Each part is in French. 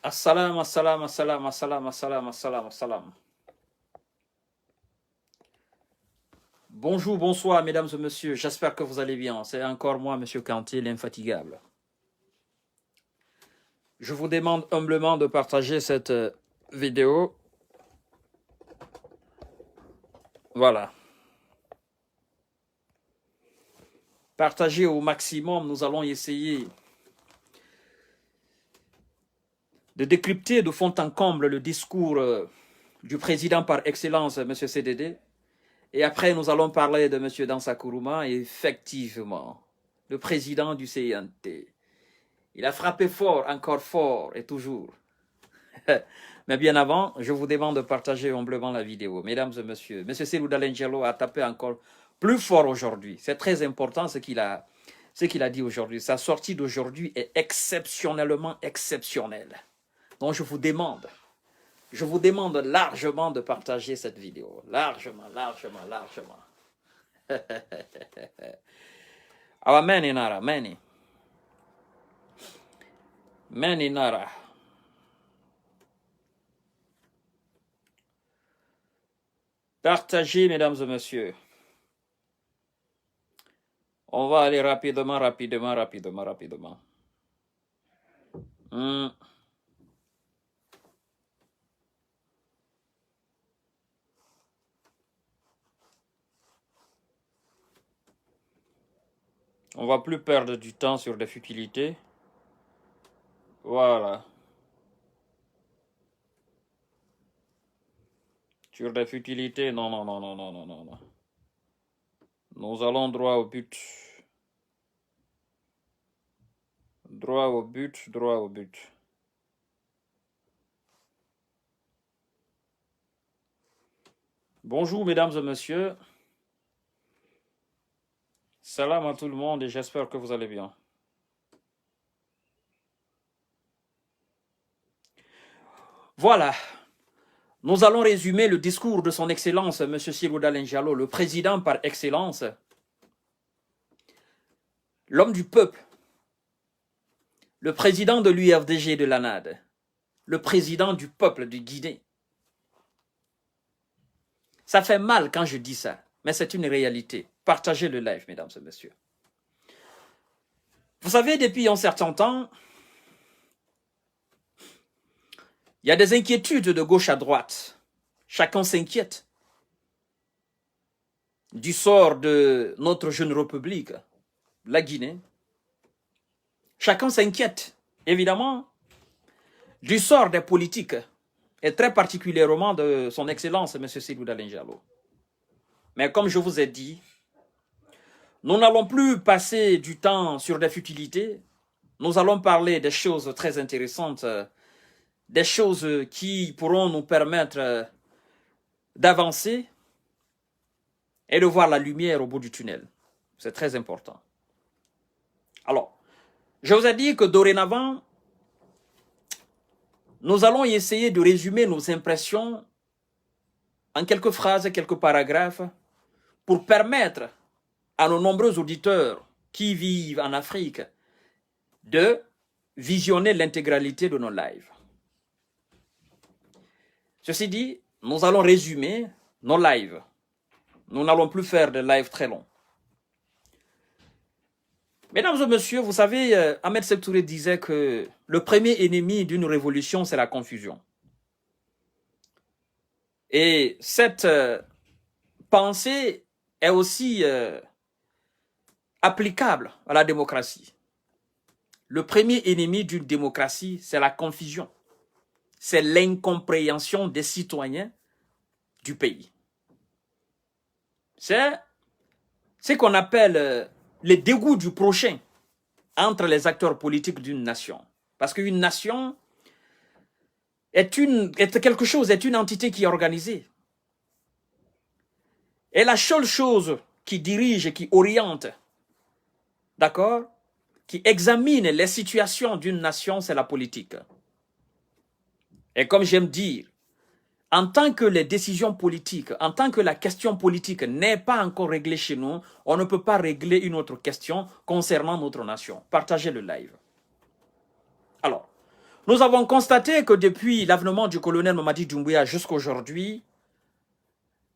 Assalam, assalam, assalam, assalam, assalam, assalam, assalam. Bonjour, bonsoir, mesdames et messieurs. J'espère que vous allez bien. C'est encore moi, monsieur Kanté, l'infatigable. Je vous demande humblement de partager cette vidéo. Voilà. Partagez au maximum. Nous allons essayer de décrypter de fond en comble le discours du président par excellence, monsieur CDD. Et après, nous allons parler de monsieur Dansa Kourouma. Et effectivement, le président du CNT. Il a frappé fort, encore fort et toujours. Mais bien avant, je vous demande de partager humblement la vidéo. Mesdames et messieurs, M. Selou Dalengelo a tapé encore plus fort aujourd'hui. C'est très important ce qu'il a dit aujourd'hui. Sa sortie d'aujourd'hui est exceptionnellement exceptionnelle. Donc je vous demande largement de partager cette vidéo. Largement. Awa many nara, many. Many nara. Partagez, mesdames et messieurs. On va aller rapidement. On va plus perdre du temps sur des futilités. Voilà. Sur des futilités, non. Nous allons droit au but. Droit au but. Bonjour, mesdames et messieurs. Salam à tout le monde et j'espère que vous allez bien. Voilà. Nous allons résumer le discours de son Excellence, M. Selou Dalengelo, le président par excellence, l'homme du peuple, le président de l'UFDG de l'ANAD, le président du peuple du Guinée. Ça fait mal quand je dis ça, mais c'est une réalité. Partagez le live, mesdames et messieurs. Vous savez, depuis un certain temps, il y a des inquiétudes de gauche à droite. Chacun s'inquiète du sort de notre jeune république, la Guinée. Chacun s'inquiète, évidemment, du sort des politiques, et très particulièrement de son Excellence, M. Selou Dalengelo. Mais comme je vous ai dit, nous n'allons plus passer du temps sur des futilités. Nous allons parler des choses très intéressantes, des choses qui pourront nous permettre d'avancer et de voir la lumière au bout du tunnel. C'est très important. Alors, je vous ai dit que dorénavant, nous allons essayer de résumer nos impressions en quelques phrases, quelques paragraphes, pour permettre à nos nombreux auditeurs qui vivent en Afrique de visionner l'intégralité de nos lives. Ceci dit, nous allons résumer nos lives. Nous n'allons plus faire de lives très longs. Mesdames et messieurs, vous savez, Ahmed Sékou Touré disait que le premier ennemi d'une révolution, c'est la confusion. Et cette pensée est aussi applicable à la démocratie. Le premier ennemi d'une démocratie, c'est la confusion. C'est l'incompréhension des citoyens du pays. C'est ce qu'on appelle le dégoût du prochain entre les acteurs politiques d'une nation. Parce qu'une nation est quelque chose, est une entité qui est organisée. Et la seule chose qui dirige et qui oriente, d'accord, qui examine les situations d'une nation, c'est la politique. Et comme j'aime dire, en tant que les décisions politiques, en tant que la question politique n'est pas encore réglée chez nous, on ne peut pas régler une autre question concernant notre nation. Partagez le live. Alors, Nous avons constaté que depuis l'avènement du colonel Mamadi Doumbouya jusqu'à aujourd'hui,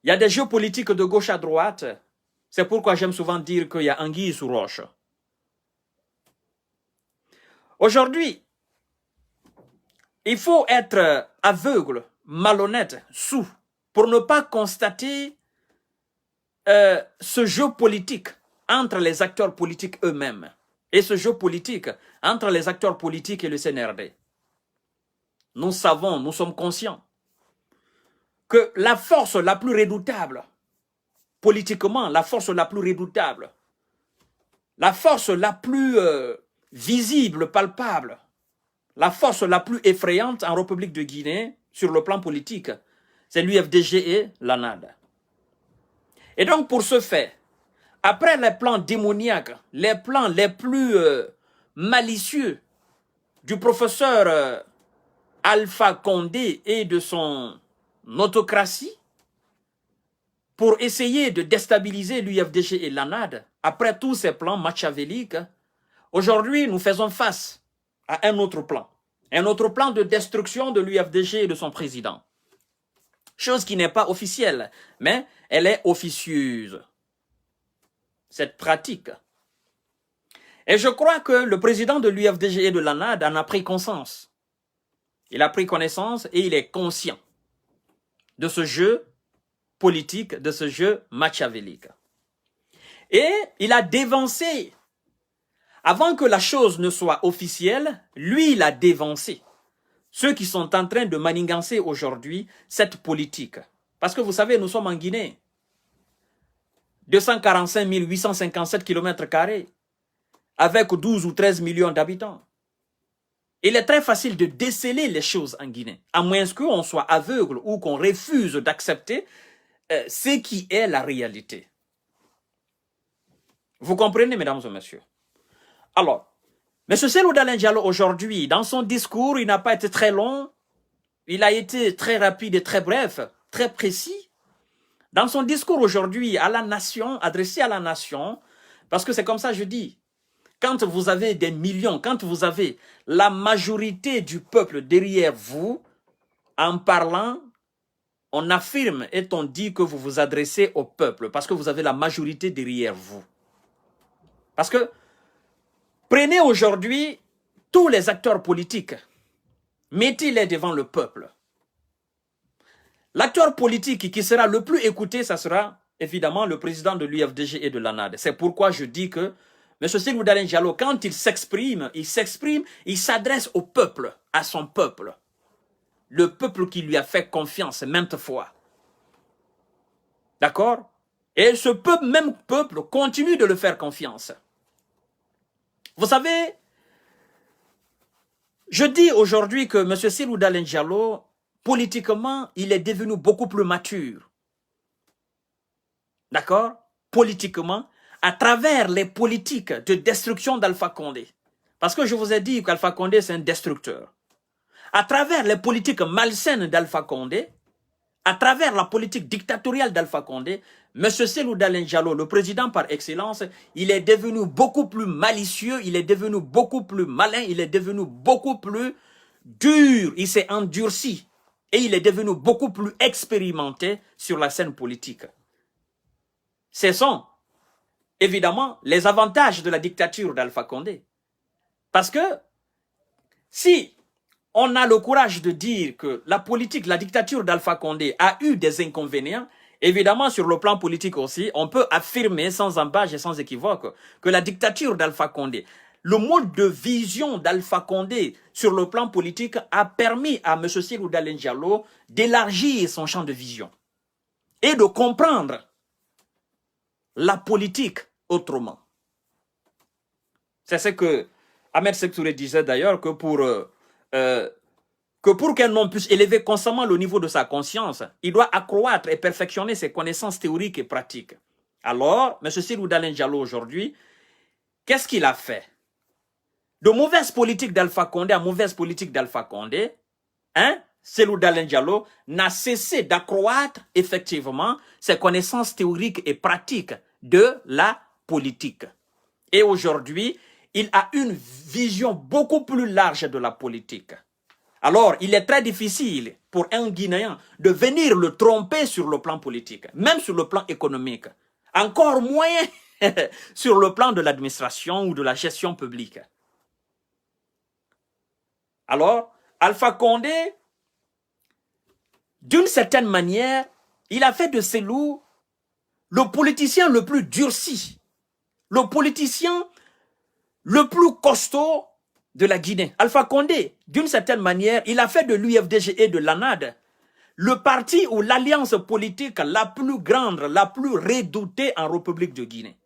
il y a des jeux politiques de gauche à droite. C'est pourquoi j'aime souvent dire qu'il y a anguille sous roche. Aujourd'hui, il faut être aveugle, malhonnête, sourd, pour ne pas constater ce jeu politique entre les acteurs politiques eux-mêmes et ce jeu politique entre les acteurs politiques et le CNRD. Nous savons, nous sommes conscients que la force la plus redoutable, politiquement, la force la plus redoutable, la force la plus visible, palpable, la force la plus effrayante en République de Guinée, sur le plan politique, c'est l'UFDG et l'ANAD. Et donc, pour ce fait, après les plans démoniaques, les plans les plus malicieux du professeur Alpha Condé et de son autocratie, pour essayer de déstabiliser l'UFDG et l'ANAD, après tous ces plans machiavéliques, aujourd'hui, nous faisons face à un autre plan de destruction de l'UFDG et de son président. Chose qui n'est pas officielle, mais elle est officieuse, cette pratique. Et je crois que le président de l'UFDG et de l'ANAD en a pris conscience. Il a pris connaissance et il est conscient de ce jeu politique, de ce jeu machiavélique. Et il a dévancé, avant que la chose ne soit officielle, lui il a dévancé ceux qui sont en train de manigancer aujourd'hui cette politique. Parce que vous savez, nous sommes en Guinée. 245 857 km², avec 12 ou 13 millions d'habitants. Il est très facile de déceler les choses en Guinée, à moins qu'on soit aveugle ou qu'on refuse d'accepter ce qui est la réalité. Vous comprenez, mesdames et messieurs? Alors, M. Cellou Dalein Diallo, aujourd'hui, dans son discours, il n'a pas été très long, il a été très rapide et très bref, très précis. Dans son discours aujourd'hui à la nation, adressé à la nation, parce que c'est comme ça que je dis, quand vous avez des millions, quand vous avez la majorité du peuple derrière vous, en parlant, on affirme et on dit que vous vous adressez au peuple, parce que vous avez la majorité derrière vous. Parce que, prenez aujourd'hui tous les acteurs politiques, mettez-les devant le peuple. L'acteur politique qui sera le plus écouté, ça sera évidemment le président de l'UFDG et de l'ANAD. C'est pourquoi je dis que M. Cellou Dalein Diallo, quand il s'exprime, il s'adresse au peuple, à son peuple. Le peuple qui lui a fait confiance maintes fois. D'accord? Et ce peuple, même peuple, continue de le faire confiance. Vous savez, je dis aujourd'hui que M. Cellou Dalein Diallo, politiquement, il est devenu beaucoup plus mature. D'accord? Politiquement, à travers les politiques de destruction d'Alpha Condé. Parce que je vous ai dit qu'Alpha Condé, c'est un destructeur. À travers les politiques malsaines d'Alpha Condé, à travers la politique dictatoriale d'Alpha Condé, M. Cellou Dalein Diallo, le président par excellence, il est devenu beaucoup plus malicieux, il est devenu beaucoup plus malin, il est devenu beaucoup plus dur, il s'est endurci et il est devenu beaucoup plus expérimenté sur la scène politique. Ce sont évidemment les avantages de la dictature d'Alpha Condé. Parce que si on a le courage de dire que la politique, la dictature d'Alpha Condé a eu des inconvénients, évidemment sur le plan politique aussi, on peut affirmer sans embâche et sans équivoque que la dictature d'Alpha Condé, le mode de vision d'Alpha Condé sur le plan politique a permis à M. Cellou Dalein Diallo d'élargir son champ de vision et de comprendre la politique autrement. C'est ce que Ahmed Sékou Touré disait d'ailleurs, que pour qu'un homme puisse élever constamment le niveau de sa conscience, il doit accroître et perfectionner ses connaissances théoriques et pratiques. Alors, M. Cellou Dalein Diallo aujourd'hui, qu'est-ce qu'il a fait? De mauvaise politique d'Alpha Condé à mauvaise politique d'Alpha Condé, Cellou Dalein Diallo n'a cessé d'accroître effectivement ses connaissances théoriques et pratiques de la politique. Et aujourd'hui, il a une vision beaucoup plus large de la politique. Alors, il est très difficile pour un Guinéen de venir le tromper sur le plan politique, même sur le plan économique. Encore moins sur le plan de l'administration ou de la gestion publique. Alors, Alpha Condé, d'une certaine manière, il a fait de Cellou le politicien le plus durci, le politicien le plus costaud de la Guinée. Alpha Condé, d'une certaine manière, il a fait de l'UFDG et de l'ANAD le parti ou l'alliance politique la plus grande, la plus redoutée en République de Guinée.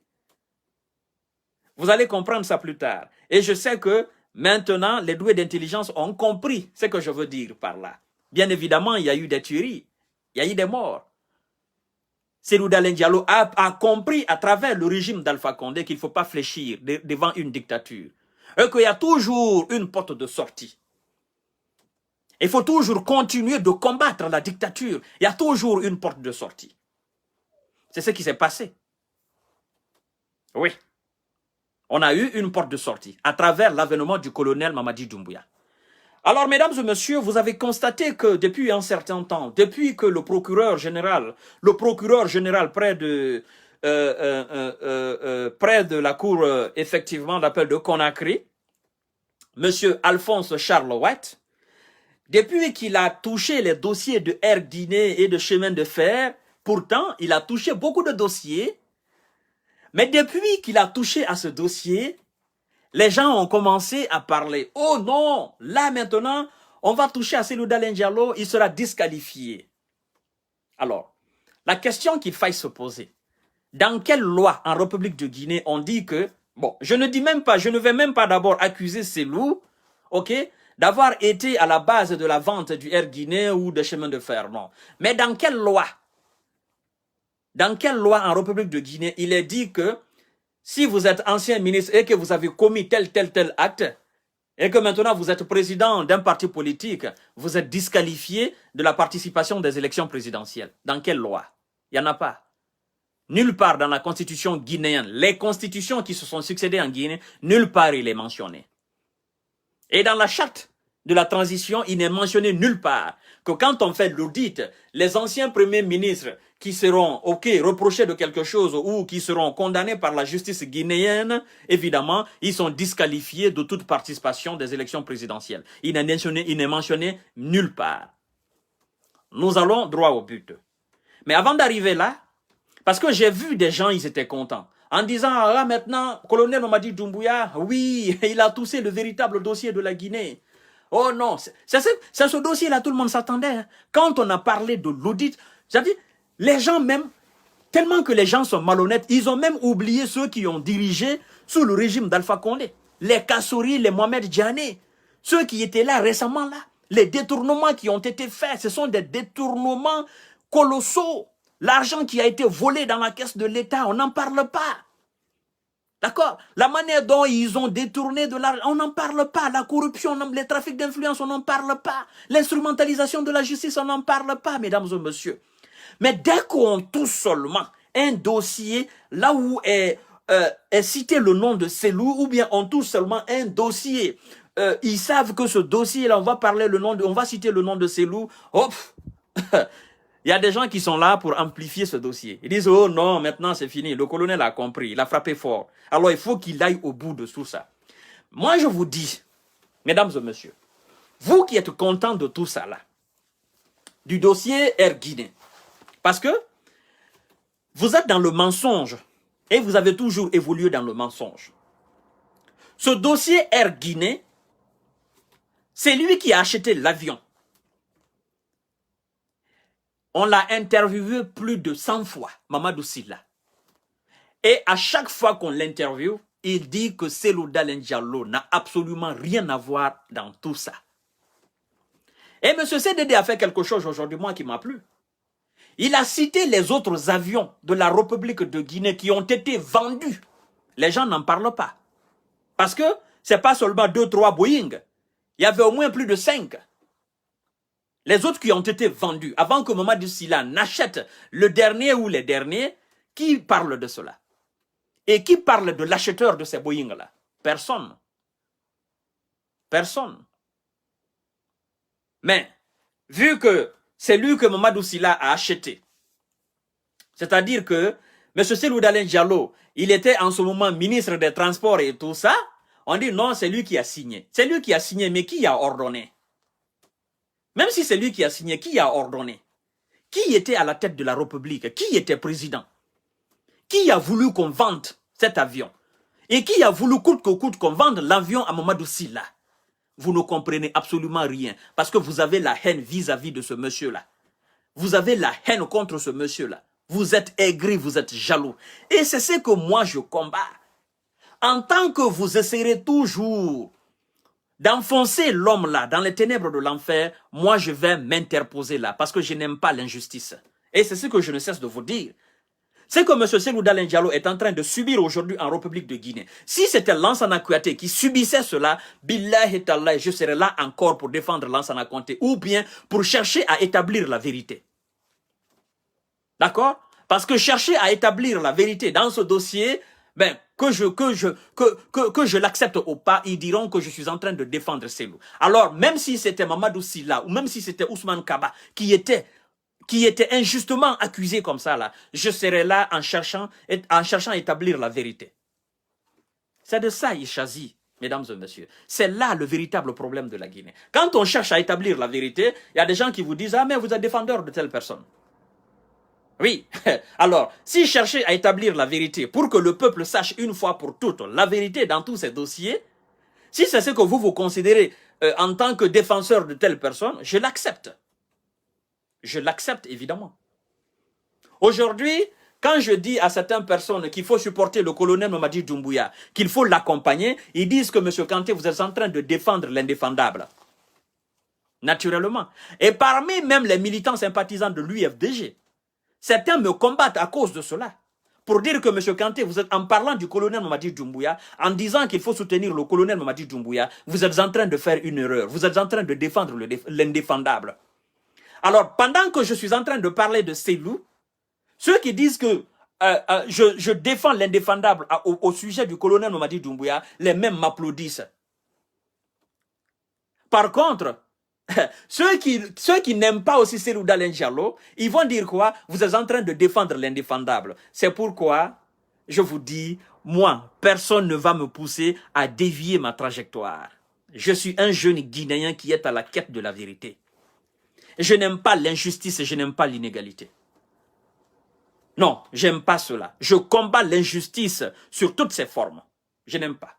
Vous allez comprendre ça plus tard. Et je sais que maintenant, les doués d'intelligence ont compris ce que je veux dire par là. Bien évidemment, il y a eu des tueries, il y a eu des morts. Cellou Dalein Diallo a compris à travers le régime d'Alpha Condé qu'il ne faut pas fléchir devant une dictature. Et qu'il y a toujours une porte de sortie. Il faut toujours continuer de combattre la dictature. Il y a toujours une porte de sortie. C'est ce qui s'est passé. Oui. On a eu une porte de sortie à travers l'avènement du colonel Mamadi Doumbouya. Alors, mesdames et messieurs, vous avez constaté que depuis un certain temps, depuis que le procureur général près de la cour, effectivement, d'appel de Conakry, monsieur Alphonse Charles White, depuis qu'il a touché les dossiers de Air Guinée et de chemin de fer, pourtant, il a touché beaucoup de dossiers, mais depuis qu'il a touché à ce dossier, les gens ont commencé à parler. Oh non, là maintenant, on va toucher à Cellou Dalein Diallo, il sera disqualifié. Alors, la question qu'il faille se poser, dans quelle loi en République de Guinée on dit que, bon, je ne vais même pas d'abord accuser Cellou, ok, d'avoir été à la base de la vente du Air Guinée ou de chemin de fer, non. Mais dans quelle loi en République de Guinée il est dit que si vous êtes ancien ministre et que vous avez commis tel acte, et que maintenant vous êtes président d'un parti politique, vous êtes disqualifié de la participation des élections présidentielles? Dans quelle loi? Il n'y en a pas. Nulle part dans la constitution guinéenne, les constitutions qui se sont succédées en Guinée, nulle part il est mentionné. Et dans la charte de la transition, il n'est mentionné nulle part que quand on fait l'audit, les anciens premiers ministres qui seront reprochés de quelque chose ou qui seront condamnés par la justice guinéenne, évidemment, ils sont disqualifiés de toute participation des élections présidentielles. Il n'est mentionné nulle part. Nous allons droit au but. Mais avant d'arriver là, parce que j'ai vu des gens, ils étaient contents. En disant, ah maintenant, colonel Mamadi Doumbouya, oui, il a touché le véritable dossier de la Guinée. Oh non, c'est ce dossier-là, tout le monde s'attendait. Hein. Quand on a parlé de l'audit, c'est-à-dire, les gens même, tellement que les gens sont malhonnêtes, ils ont même oublié ceux qui ont dirigé sous le régime d'Alpha Condé. Les Kassouri, les Mohamed Djané, ceux qui étaient là récemment là. Les détournements qui ont été faits, ce sont des détournements colossaux. L'argent qui a été volé dans la caisse de l'État, on n'en parle pas. D'accord? La manière dont ils ont détourné de l'argent, on n'en parle pas. La corruption, les trafics d'influence, on n'en parle pas. L'instrumentalisation de la justice, on n'en parle pas, mesdames et messieurs. Mais dès qu'on touche seulement un dossier, là où est cité le nom de Cellou, ou bien on touche seulement un dossier, ils savent que ce dossier-là, on va citer le nom de Cellou, hop. Il y a des gens qui sont là pour amplifier ce dossier. Ils disent, oh non, maintenant c'est fini. Le colonel a compris, il a frappé fort. Alors il faut qu'il aille au bout de tout ça. Moi je vous dis, mesdames et messieurs, vous qui êtes contents de tout ça là, du dossier Air Guinée, parce que vous êtes dans le mensonge et vous avez toujours évolué dans le mensonge. Ce dossier Air Guinée, c'est lui qui a acheté l'avion. On l'a interviewé plus de 100 fois, Mamadou Sylla. Et à chaque fois qu'on l'interviewe, il dit que Cellou Dalein Diallo n'a absolument rien à voir dans tout ça. Et M. CDD a fait quelque chose aujourd'hui, moi, qui m'a plu. Il a cité les autres avions de la République de Guinée qui ont été vendus. Les gens n'en parlent pas. Parce que ce n'est pas seulement 2-3 Boeing. Il y avait au moins plus de 5. Les autres qui ont été vendus, avant que Mamadou Sylla n'achète le dernier ou les derniers, qui parle de cela? Et qui parle de l'acheteur de ces Boeing-là? Personne. Personne. Mais, vu que c'est lui que Mamadou Sylla a acheté, c'est-à-dire que M. Cellou Dalein Diallo, il était en ce moment ministre des Transports et tout ça, on dit non, c'est lui qui a signé. C'est lui qui a signé, mais qui a ordonné? Même si c'est lui qui a signé, qui a ordonné? Qui était à la tête de la République? Qui était président? Qui a voulu qu'on vende cet avion? Et qui a voulu coûte que coûte qu'on vende l'avion à Mamadou Sylla? Vous ne comprenez absolument rien, parce que vous avez la haine vis-à-vis de ce monsieur-là. Vous avez la haine contre ce monsieur-là. Vous êtes aigri, vous êtes jaloux. Et c'est ce que moi je combats. En tant que vous essayerez toujours d'enfoncer l'homme là dans les ténèbres de l'enfer, moi je vais m'interposer là, parce que je n'aime pas l'injustice. Et c'est ce que je ne cesse de vous dire. C'est que M. Cellou Dalein Diallo est en train de subir aujourd'hui en République de Guinée. Si c'était Lansana Kouyaté qui subissait cela, billahi ta'ala, je serais là encore pour défendre Lansana Conté ou bien pour chercher à établir la vérité. D'accord? Parce que chercher à établir la vérité dans ce dossier, ben, que je l'accepte ou pas, ils diront que je suis en train de défendre Cellou. Alors, même si c'était Mamadou Sylla ou même si c'était Ousmane Kaba qui était injustement accusé comme ça, là, je serai là en cherchant à établir la vérité. C'est de ça il s'agit, mesdames et messieurs. C'est là le véritable problème de la Guinée. Quand on cherche à établir la vérité, il y a des gens qui vous disent « Ah, mais vous êtes défendeur de telle personne. » Oui, alors, si cherchez à établir la vérité pour que le peuple sache une fois pour toutes la vérité dans tous ces dossiers, si c'est ce que vous considérez en tant que défenseur de telle personne, je l'accepte. Je l'accepte évidemment. Aujourd'hui, quand je dis à certaines personnes qu'il faut supporter le colonel Mamadi Doumbouya, qu'il faut l'accompagner, ils disent que M. Kanté, vous êtes en train de défendre l'indéfendable. Naturellement. Et parmi même les militants sympathisants de l'UFDG, certains me combattent à cause de cela. Pour dire que M. Kanté, vous êtes en parlant du colonel Mamadi Doumbouya, en disant qu'il faut soutenir le colonel Mamadi Doumbouya, vous êtes en train de faire une erreur. Vous êtes en train de défendre l'indéfendable. Alors, pendant que je suis en train de parler de Cellou, ceux qui disent que je défends l'indéfendable au sujet du colonel Mamadi Doumbouya, les mêmes m'applaudissent. Par contre, ceux qui n'aiment pas aussi Cellou Dalein Diallo, ils vont dire quoi? Vous êtes en train de défendre l'indéfendable. C'est pourquoi je vous dis, moi, personne ne va me pousser à dévier ma trajectoire. Je suis un jeune Guinéen qui est à la quête de la vérité. Je n'aime pas l'injustice et je n'aime pas l'inégalité. Non, j'aime pas cela. Je combats l'injustice sur toutes ses formes. Je n'aime pas.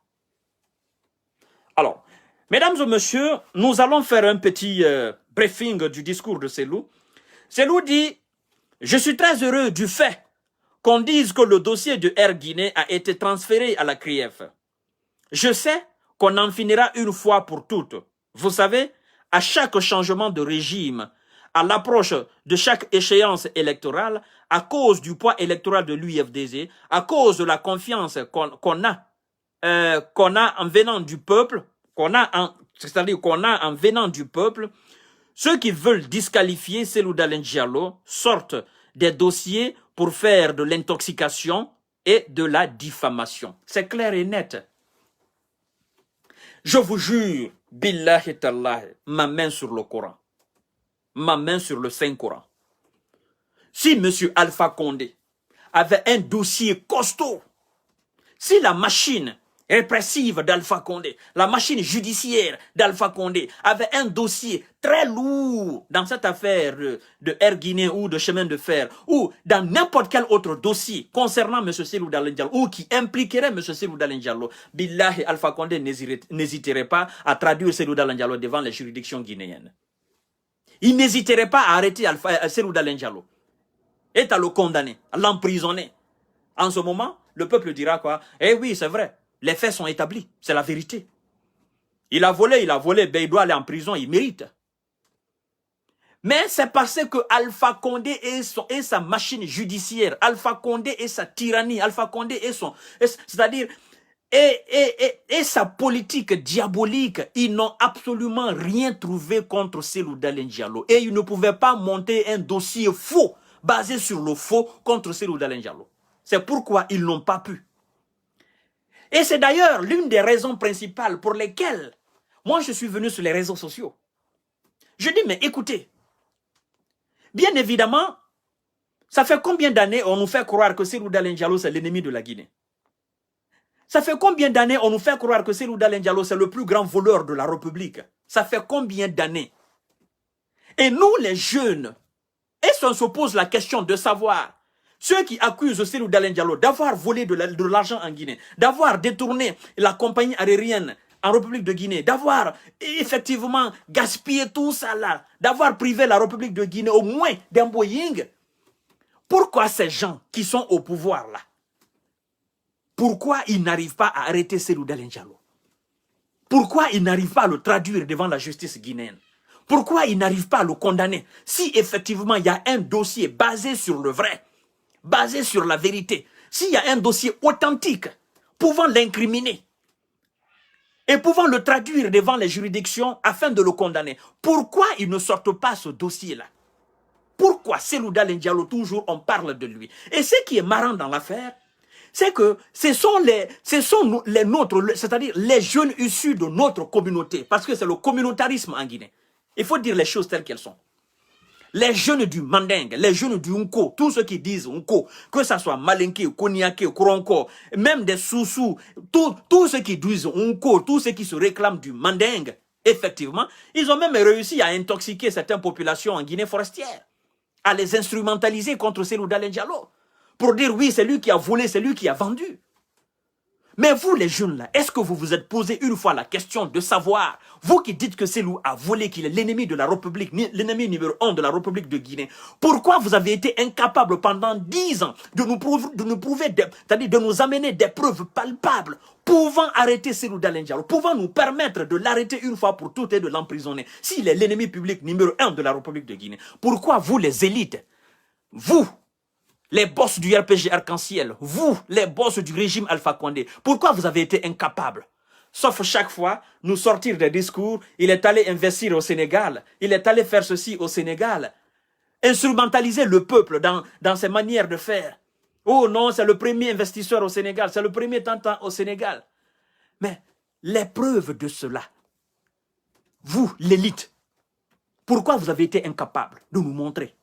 Alors, mesdames et messieurs, nous allons faire un petit briefing du discours de Cellou. Cellou dit « Je suis très heureux du fait qu'on dise que le dossier de Air Guinée a été transféré à la CRIEF. Je sais qu'on en finira une fois pour toutes. Vous savez, à chaque changement de régime, à l'approche de chaque échéance électorale, à cause du poids électoral de l'UFDG, à cause de la confiance qu'on a en venant du peuple, c'est-à-dire qu'on a en venant du peuple, ceux qui veulent disqualifier Cellou Dalein Diallo sortent des dossiers pour faire de l'intoxication et de la diffamation. C'est clair et net. Je vous jure, billahi tallahi, ma main sur le Coran, ma main sur le Saint-Coran. Si M. Alpha Condé avait un dossier costaud, si la machine répressive d'Alpha Condé, la machine judiciaire d'Alpha Condé avait un dossier très lourd dans cette affaire de Air Guinée ou de chemin de fer, ou dans n'importe quel autre dossier concernant M. Cellou Dalein Diallo, ou qui impliquerait M. Cellou Dalein Diallo, billahi, Alpha Condé n'hésiterait pas à traduire Cellou Dalein Diallo devant les juridictions guinéennes. Il n'hésiterait pas à arrêter Cellou Dalein Diallo et à le condamner, à l'emprisonner. En ce moment, le peuple dira quoi? Eh oui, c'est vrai. Les faits sont établis, c'est la vérité. Il a volé, ben il doit aller en prison, il mérite. Mais c'est parce que Alpha Condé et sa machine judiciaire, Alpha Condé et sa tyrannie, Alpha Condé c'est-à-dire, et sa politique diabolique, ils n'ont absolument rien trouvé contre Cellou Dalein Diallo. Et ils ne pouvaient pas monter un dossier faux, basé sur le faux, contre Cellou Dalein Diallo. C'est pourquoi ils n'ont pas pu. Et c'est d'ailleurs l'une des raisons principales pour lesquelles moi je suis venu sur les réseaux sociaux. Je dis, mais écoutez, bien évidemment, ça fait combien d'années on nous fait croire que Cellou Dalein Diallo, c'est l'ennemi de la Guinée? Ça fait combien d'années on nous fait croire que Cellou Dalein Diallo, c'est le plus grand voleur de la République? Ça fait combien d'années? Et nous, les jeunes, est-ce qu'on se pose la question de savoir ceux qui accusent Cellou Dalein Diallo d'avoir volé de l'argent en Guinée, d'avoir détourné la compagnie aérienne en République de Guinée, d'avoir effectivement gaspillé tout ça là, d'avoir privé la République de Guinée au moins d'un Boeing? Pourquoi ces gens qui sont au pouvoir là, pourquoi ils n'arrivent pas à arrêter Cellou Dalein Diallo? Pourquoi ils n'arrivent pas à le traduire devant la justice guinéenne? Pourquoi ils n'arrivent pas à le condamner? Si effectivement il y a un dossier basé sur le vrai, basé sur la vérité, s'il y a un dossier authentique pouvant l'incriminer et pouvant le traduire devant les juridictions afin de le condamner, pourquoi ils ne sortent pas ce dossier-là? Pourquoi Cellou Dalein Diallo, toujours on parle de lui? Et ce qui est marrant dans l'affaire, c'est que ce sont les nôtres, c'est-à-dire les jeunes issus de notre communauté, parce que c'est le communautarisme en Guinée. Il faut dire les choses telles qu'elles sont. Les jeunes du Mandingue, les jeunes du Nko, tous ceux qui disent Nko, que ce soit Malinké, Koniaké, Kouronko, même des Soussou, tous ceux qui disent Nko, tous ceux qui se réclament du Mandingue, effectivement, ils ont même réussi à intoxiquer certaines populations en Guinée forestière, à les instrumentaliser contre Cellou Dalein Diallo, pour dire oui, c'est lui qui a volé, c'est lui qui a vendu. Mais vous les jeunes là, est-ce que vous vous êtes posé une fois la question de savoir, vous qui dites que Cellou a volé, qu'il est l'ennemi de la République, l'ennemi numéro 1 de la République de Guinée, pourquoi vous avez été incapable pendant 10 ans de nous prouver, c'est-à-dire de nous amener des preuves palpables, pouvant arrêter Cellou Dalein Diallo, pouvant nous permettre de l'arrêter une fois pour toutes et de l'emprisonner, s'il est l'ennemi public numéro 1 de la République de Guinée? Pourquoi vous les élites, vous, les boss du RPG Arc-en-Ciel, vous, les boss du régime Alpha Condé, pourquoi vous avez été incapables? Sauf chaque fois, nous sortir des discours, il est allé investir au Sénégal, il est allé faire ceci au Sénégal, instrumentaliser le peuple dans ses manières de faire. Oh non, c'est le premier investisseur au Sénégal, c'est le premier tentant au Sénégal. Mais les preuves de cela, vous, l'élite, pourquoi vous avez été incapable de nous montrer?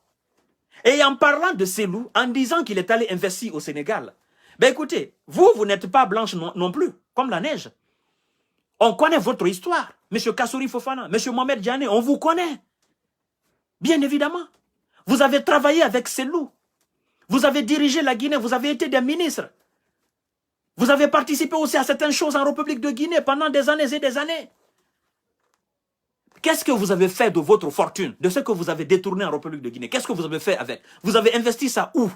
Et en parlant de Cellou, en disant qu'il est allé investir au Sénégal, ben écoutez, vous n'êtes pas blanche non plus, comme la neige. On connaît votre histoire. Monsieur Kassouri Fofana, Monsieur Mohamed Diané, on vous connaît. Bien évidemment. Vous avez travaillé avec Cellou. Vous avez dirigé la Guinée, vous avez été des ministres. Vous avez participé aussi à certaines choses en République de Guinée pendant des années et des années. Qu'est-ce que vous avez fait de votre fortune, de ce que vous avez détourné en République de Guinée? Qu'est-ce que vous avez fait avec? Vous avez investi ça où?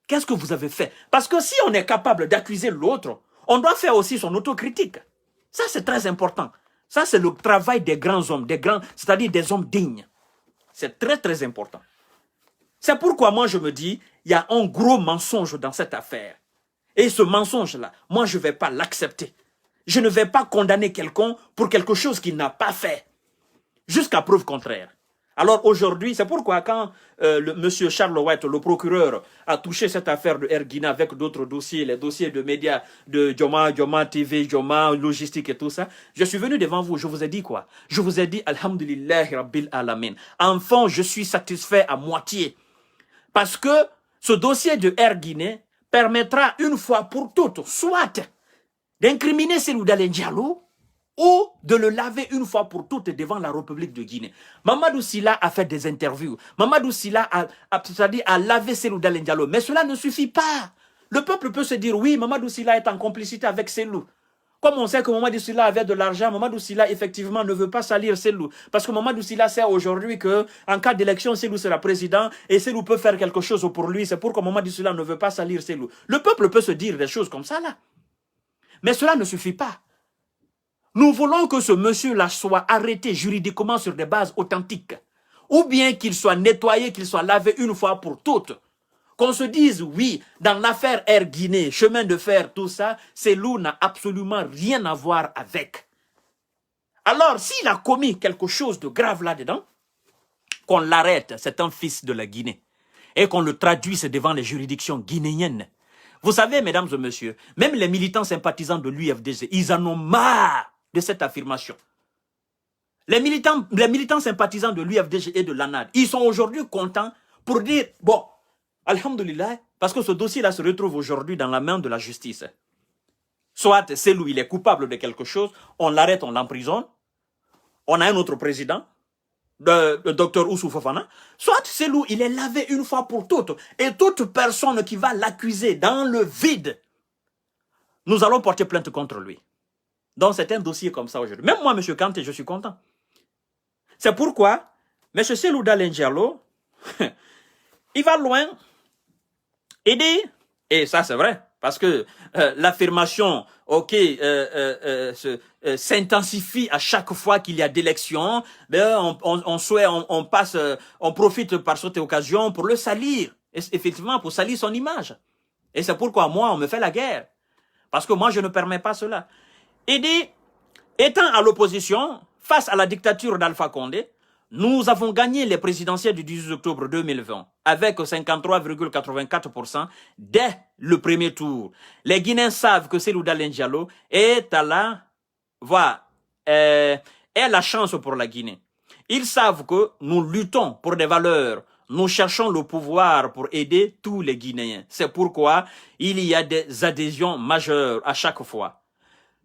Qu'est-ce que vous avez fait? Parce que si on est capable d'accuser l'autre, on doit faire aussi son autocritique. Ça, c'est très important. Ça, c'est le travail des grands hommes, c'est-à-dire des hommes dignes. C'est très, très important. C'est pourquoi moi, je me dis, il y a un gros mensonge dans cette affaire. Et ce mensonge-là, moi, je ne vais pas l'accepter. Je ne vais pas condamner quelqu'un pour quelque chose qu'il n'a pas fait, jusqu'à preuve contraire. Alors aujourd'hui, c'est pourquoi quand monsieur Charles White, le procureur, a touché cette affaire de Air Guinée avec d'autres dossiers, les dossiers de médias de Joma TV, Joma Logistique et tout ça, je suis venu devant vous, je vous ai dit quoi? Je vous ai dit, Alhamdulillahi Rabbil Alamin. Enfin, je suis satisfait à moitié. Parce que ce dossier de Air Guinée permettra une fois pour toutes, soit d'incriminer Cellou Dalein Diallo, ou de le laver une fois pour toutes devant la République de Guinée. Mamadou Sylla a fait des interviews. Mamadou Sylla a lavé Cellou Dalein Diallo. Mais cela ne suffit pas. Le peuple peut se dire, oui, Mamadou Sylla est en complicité avec Cellou. Comme on sait que Mamadou Sylla avait de l'argent, Mamadou Sylla effectivement ne veut pas salir Cellou. Parce que Mamadou Sylla sait aujourd'hui qu'en cas d'élection, Cellou sera président et Cellou peut faire quelque chose pour lui. C'est pourquoi Mamadou Sylla ne veut pas salir Cellou. Le peuple peut se dire des choses comme ça là. Mais cela ne suffit pas. Nous voulons que ce monsieur-là soit arrêté juridiquement sur des bases authentiques. Ou bien qu'il soit nettoyé, qu'il soit lavé une fois pour toutes. Qu'on se dise, oui, dans l'affaire Air Guinée, chemin de fer, tout ça, Cellou n'a absolument rien à voir avec. Alors, s'il a commis quelque chose de grave là-dedans, qu'on l'arrête, c'est un fils de la Guinée, et qu'on le traduise devant les juridictions guinéennes. Vous savez, mesdames et messieurs, même les militants sympathisants de l'UFDG, ils en ont marre de cette affirmation. Les militants sympathisants de l'UFDG et de l'ANAD, ils sont aujourd'hui contents pour dire, bon, alhamdoulilah, parce que ce dossier-là se retrouve aujourd'hui dans la main de la justice. Soit c'est lui, il est coupable de quelque chose, on l'arrête, on l'emprisonne, on a un autre président, le docteur Oussou Fofana, soit c'est lui, il est lavé une fois pour toutes, et toute personne qui va l'accuser dans le vide, nous allons porter plainte contre lui. Donc c'est un dossier comme ça aujourd'hui. Même moi, M. Kanté, je suis content. C'est pourquoi M. Cellou Dalein Diallo, il va loin et dit, et ça c'est vrai, parce que l'affirmation, ok, s'intensifie à chaque fois qu'il y a d'élections, on profite par cette occasion pour le salir, effectivement pour salir son image. Et c'est pourquoi moi, on me fait la guerre. Parce que moi, je ne permets pas cela. Il dit, étant à l'opposition, face à la dictature d'Alpha Condé, nous avons gagné les présidentielles du 18 octobre 2020 avec 53,84% dès le premier tour. Les Guinéens savent que Cellou Dalein Diallo est la chance pour la Guinée. Ils savent que nous luttons pour des valeurs. Nous cherchons le pouvoir pour aider tous les Guinéens. C'est pourquoi il y a des adhésions majeures à chaque fois.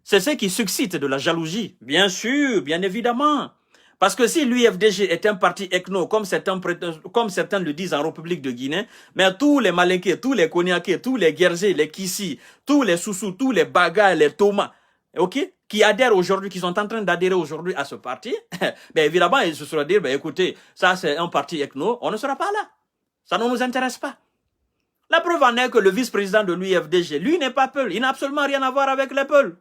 C'est ce qui suscite de la jalousie, bien sûr, bien évidemment. Parce que si l'UFDG est un parti ethno, comme certains le disent en République de Guinée, mais tous les Malinké, tous les Koniaké, tous les Guerzé, les Kissi, tous les Soussou, tous les Baga, les Thomas, ok, qui adhèrent aujourd'hui, qui sont en train d'adhérer aujourd'hui à ce parti, ben évidemment, ils se seront dit, ben écoutez, ça c'est un parti ethno, on ne sera pas là. Ça ne nous intéresse pas. La preuve en est que le vice-président de l'UFDG, lui n'est pas Peul, il n'a absolument rien à voir avec les Peuls.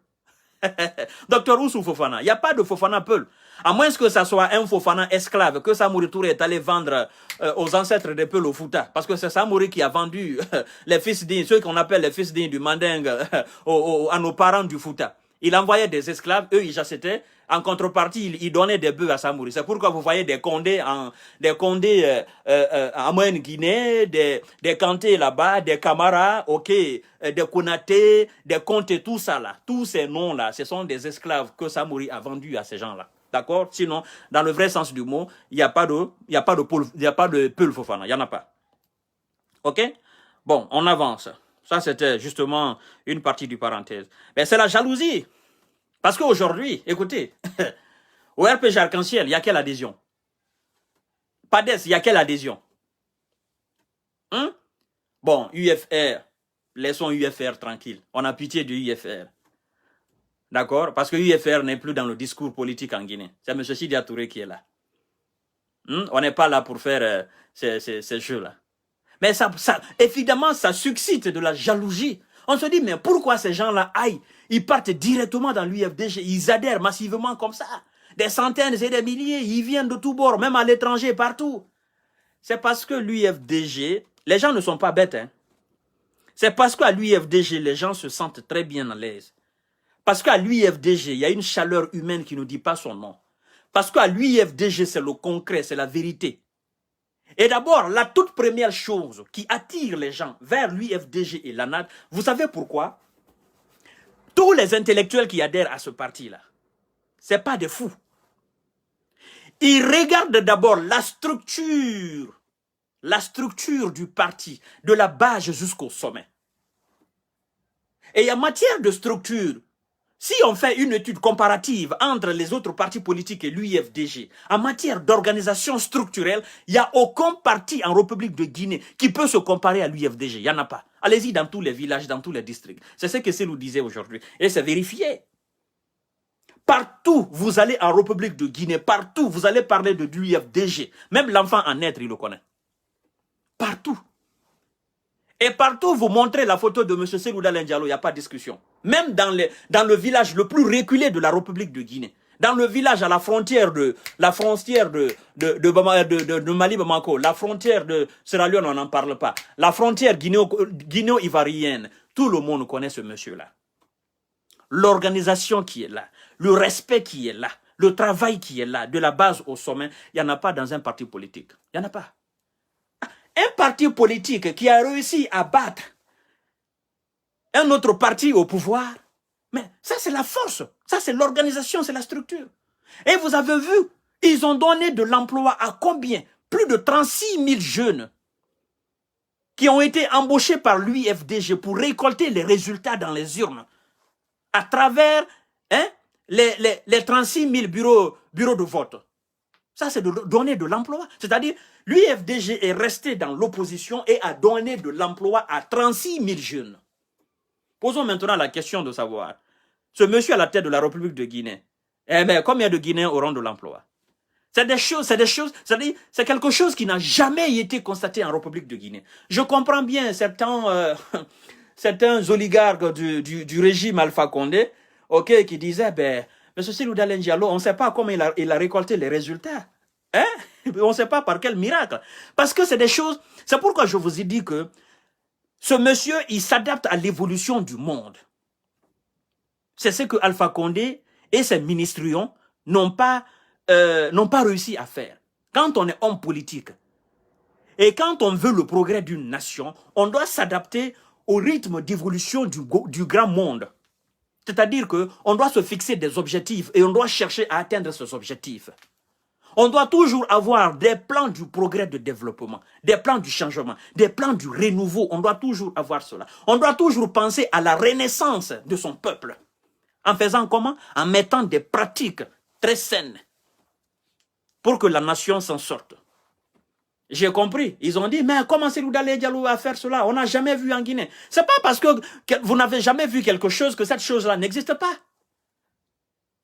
Docteur Oussou Fofana, il n'y a pas de Fofana Peul. À moins que ça soit un Fofana esclave que Samori Touré est allé vendre aux ancêtres des Peuls au Fouta. Parce que c'est Samori qui a vendu les fils dignes, ceux qu'on appelle les fils dignes du Manding à nos parents du Fouta. Il envoyait des esclaves, eux ils achetaient. En contrepartie, il donnait des bœufs à Samori. C'est pourquoi vous voyez des Condés en moyenne Guinée, des Kanté là-bas, des Camara, ok, des Konaté, des Conté, tout ça là. Tous ces noms-là, ce sont des esclaves que Samori a vendus à ces gens-là. D'accord? Sinon, dans le vrai sens du mot, il n'y a pas de Peul Fofana. Il n'y en a pas. Ok? Bon, on avance. Ça, c'était justement une partie du parenthèse. Mais c'est la jalousie. Parce qu'aujourd'hui, écoutez, au RPG Arc-en-Ciel, il y a quelle adhésion? PADES, il y a quelle adhésion? Hein? Bon, UFR, laissons UFR tranquille. On a pitié de UFR. D'accord? Parce que UFR n'est plus dans le discours politique en Guinée. C'est M. Sidia Touré qui est là. On n'est pas là pour faire ces jeux-là. Mais évidemment, ça suscite de la jalousie. On se dit, mais pourquoi ces gens-là aillent? Ils partent directement dans l'UFDG, ils adhèrent massivement comme ça. Des centaines et des milliers, ils viennent de tous bords, même à l'étranger, partout. C'est parce que l'UFDG, les gens ne sont pas bêtes. Hein. C'est parce qu'à l'UFDG, les gens se sentent très bien à l'aise. Parce qu'à l'UFDG, il y a une chaleur humaine qui ne dit pas son nom. Parce qu'à l'UFDG, c'est le concret, c'est la vérité. Et d'abord, la toute première chose qui attire les gens vers l'UFDG et l'ANAD, vous savez pourquoi? Tous les intellectuels qui adhèrent à ce parti-là, ce n'est pas des fous. Ils regardent d'abord la structure du parti, de la base jusqu'au sommet. Et en matière de structure, si on fait une étude comparative entre les autres partis politiques et l'UFDG, en matière d'organisation structurelle, il n'y a aucun parti en République de Guinée qui peut se comparer à l'UFDG. Il n'y en a pas. Allez-y dans tous les villages, dans tous les districts. C'est ce que Cellou disait aujourd'hui. Et c'est vérifié. Partout, vous allez en République de Guinée, partout, vous allez parler de l'UFDG. Même l'enfant en être, il le connaît. Partout. Et partout, vous montrez la photo de M. Cellou Dalein Diallo, il n'y a pas de discussion. Même dans le village le plus reculé de la République de Guinée. Dans le village à la frontière de Mali-Bamako, la frontière de Sierra Leone, on n'en parle pas. La frontière guinéo-ivoirienne, tout le monde connaît ce monsieur-là. L'organisation qui est là, le respect qui est là, le travail qui est là, de la base au sommet, il n'y en a pas dans un parti politique. Il n'y en a pas. Un parti politique qui a réussi à battre un autre parti au pouvoir, mais ça c'est la force, ça c'est l'organisation, c'est la structure. Et vous avez vu, ils ont donné de l'emploi à combien? Plus de 36 000 jeunes qui ont été embauchés par l'UFDG pour récolter les résultats dans les urnes à travers les 36 000 bureaux de vote. Ça, c'est de donner de l'emploi. C'est-à-dire, l'UFDG est resté dans l'opposition et a donné de l'emploi à 36 000 jeunes. Posons maintenant la question de savoir, ce monsieur à la tête de la République de Guinée, combien de Guinéens auront de l'emploi? C'est c'est quelque chose qui n'a jamais été constaté en République de Guinée. Je comprends bien certains oligarques du régime Alpha Condé, ok, qui disaient, M. Cellou Dalein Diallo, on ne sait pas comment il a récolté les résultats. Hein? On ne sait pas par quel miracle. Parce que c'est des choses, c'est pourquoi je vous ai dit que ce monsieur, il s'adapte à l'évolution du monde. C'est ce que Alpha Condé et ses ministrions n'ont pas réussi à faire. Quand on est homme politique et quand on veut le progrès d'une nation, on doit s'adapter au rythme d'évolution du grand monde. C'est-à-dire qu'on doit se fixer des objectifs et on doit chercher à atteindre ces objectifs. On doit toujours avoir des plans du progrès de développement, des plans du changement, des plans du renouveau. On doit toujours avoir cela. On doit toujours penser à la renaissance de son peuple. En faisant comment? En mettant des pratiques très saines pour que la nation s'en sorte. J'ai compris. Ils ont dit, mais comment Cellou Dalein Diallo va faire cela? On n'a jamais vu en Guinée. C'est pas parce que vous n'avez jamais vu quelque chose que cette chose-là n'existe pas.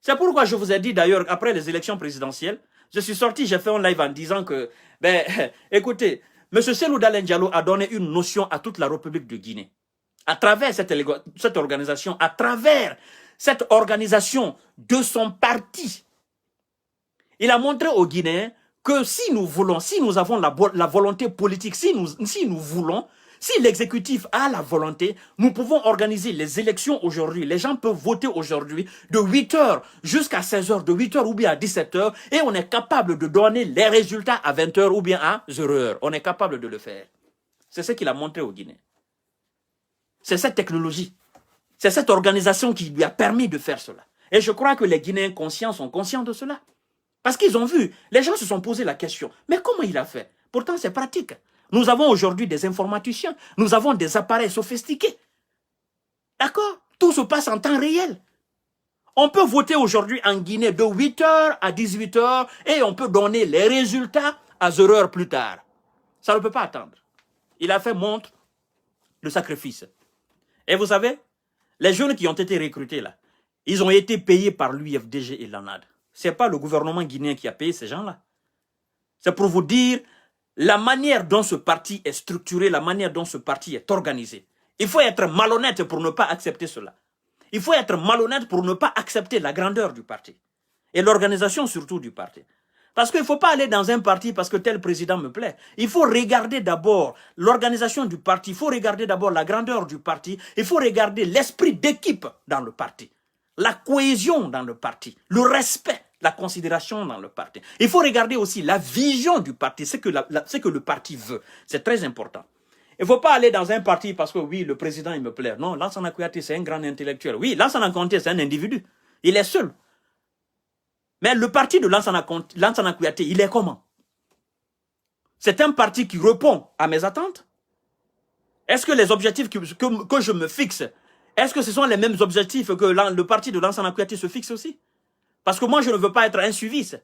C'est pourquoi je vous ai dit d'ailleurs, après les élections présidentielles, je suis sorti, j'ai fait un live en disant que, écoutez, M. Cellou Dalein Diallo a donné une notion à toute la République de Guinée. À travers cette organisation, à travers cette organisation de son parti. Il a montré aux Guinéens que si nous voulons, si nous avons la volonté politique, si nous voulons, si l'exécutif a la volonté, nous pouvons organiser les élections aujourd'hui. Les gens peuvent voter aujourd'hui de 8h jusqu'à 16h, de 8h ou bien à 17h, et on est capable de donner les résultats à 20h ou bien à 0h. On est capable de le faire. C'est ce qu'il a montré aux Guinéens. C'est cette technologie, c'est cette organisation qui lui a permis de faire cela. Et je crois que les Guinéens conscients sont conscients de cela. Parce qu'ils ont vu, les gens se sont posé la question, mais comment il a fait? Pourtant, c'est pratique. Nous avons aujourd'hui des informaticiens, nous avons des appareils sophistiqués. D'accord? Tout se passe en temps réel. On peut voter aujourd'hui en Guinée de 8h à 18h et on peut donner les résultats à 0h plus tard. Ça ne peut pas attendre. Il a fait montre de sacrifice. Et vous savez, les jeunes qui ont été recrutés là, ils ont été payés par l'UFDG et l'ANAD. Ce n'est pas le gouvernement guinéen qui a payé ces gens-là. C'est pour vous dire la manière dont ce parti est structuré, la manière dont ce parti est organisé. Il faut être malhonnête pour ne pas accepter cela. Il faut être malhonnête pour ne pas accepter la grandeur du parti. Et l'organisation surtout du parti. Parce qu'il ne faut pas aller dans un parti parce que tel président me plaît. Il faut regarder d'abord l'organisation du parti. Il faut regarder d'abord la grandeur du parti. Il faut regarder l'esprit d'équipe dans le parti. La cohésion dans le parti. Le respect, la considération dans le parti. Il faut regarder aussi la vision du parti. Ce que le parti veut. C'est très important. Il ne faut pas aller dans un parti parce que oui, le président il me plaît. Non, Lansana Kouyaté c'est un grand intellectuel. Oui, Lansana Conté c'est un individu. Il est seul. Mais le parti de Lansana Kouyaté, il est comment? C'est un parti qui répond à mes attentes? Est-ce que les objectifs que je me fixe, est-ce que ce sont les mêmes objectifs que le parti de Lansana Kouyaté se fixe aussi? Parce que moi, je ne veux pas être un suiviste.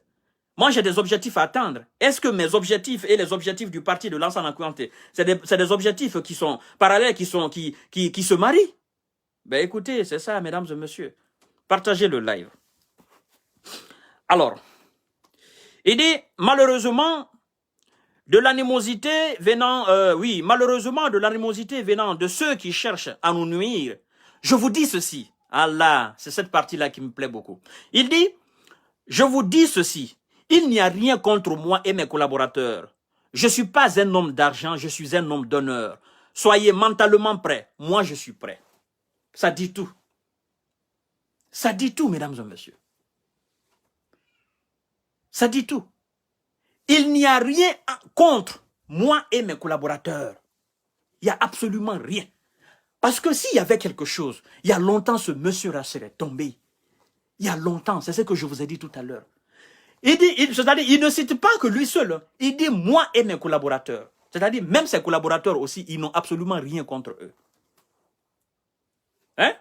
Moi, j'ai des objectifs à atteindre. Est-ce que mes objectifs et les objectifs du parti de Lansana Kouyaté, c'est des objectifs qui sont parallèles, qui se marient? Ben écoutez, c'est ça, mesdames et messieurs. Partagez le live. Alors, il dit, malheureusement, de l'animosité venant, malheureusement, de l'animosité venant de ceux qui cherchent à nous nuire, je vous dis ceci. Allah, c'est cette partie-là qui me plaît beaucoup. Il dit, je vous dis ceci, il n'y a rien contre moi et mes collaborateurs. Je ne suis pas un homme d'argent, je suis un homme d'honneur. Soyez mentalement prêts, moi je suis prêt. Ça dit tout. Ça dit tout, mesdames et messieurs. Ça dit tout. Il n'y a rien contre moi et mes collaborateurs. Il n'y a absolument rien. Parce que s'il y avait quelque chose, il y a longtemps ce monsieur-là serait tombé. Il y a longtemps, c'est ce que je vous ai dit tout à l'heure. C'est-à-dire, il ne cite pas que lui seul. Il dit moi et mes collaborateurs. C'est-à-dire, même ses collaborateurs aussi, ils n'ont absolument rien contre eux. Hein?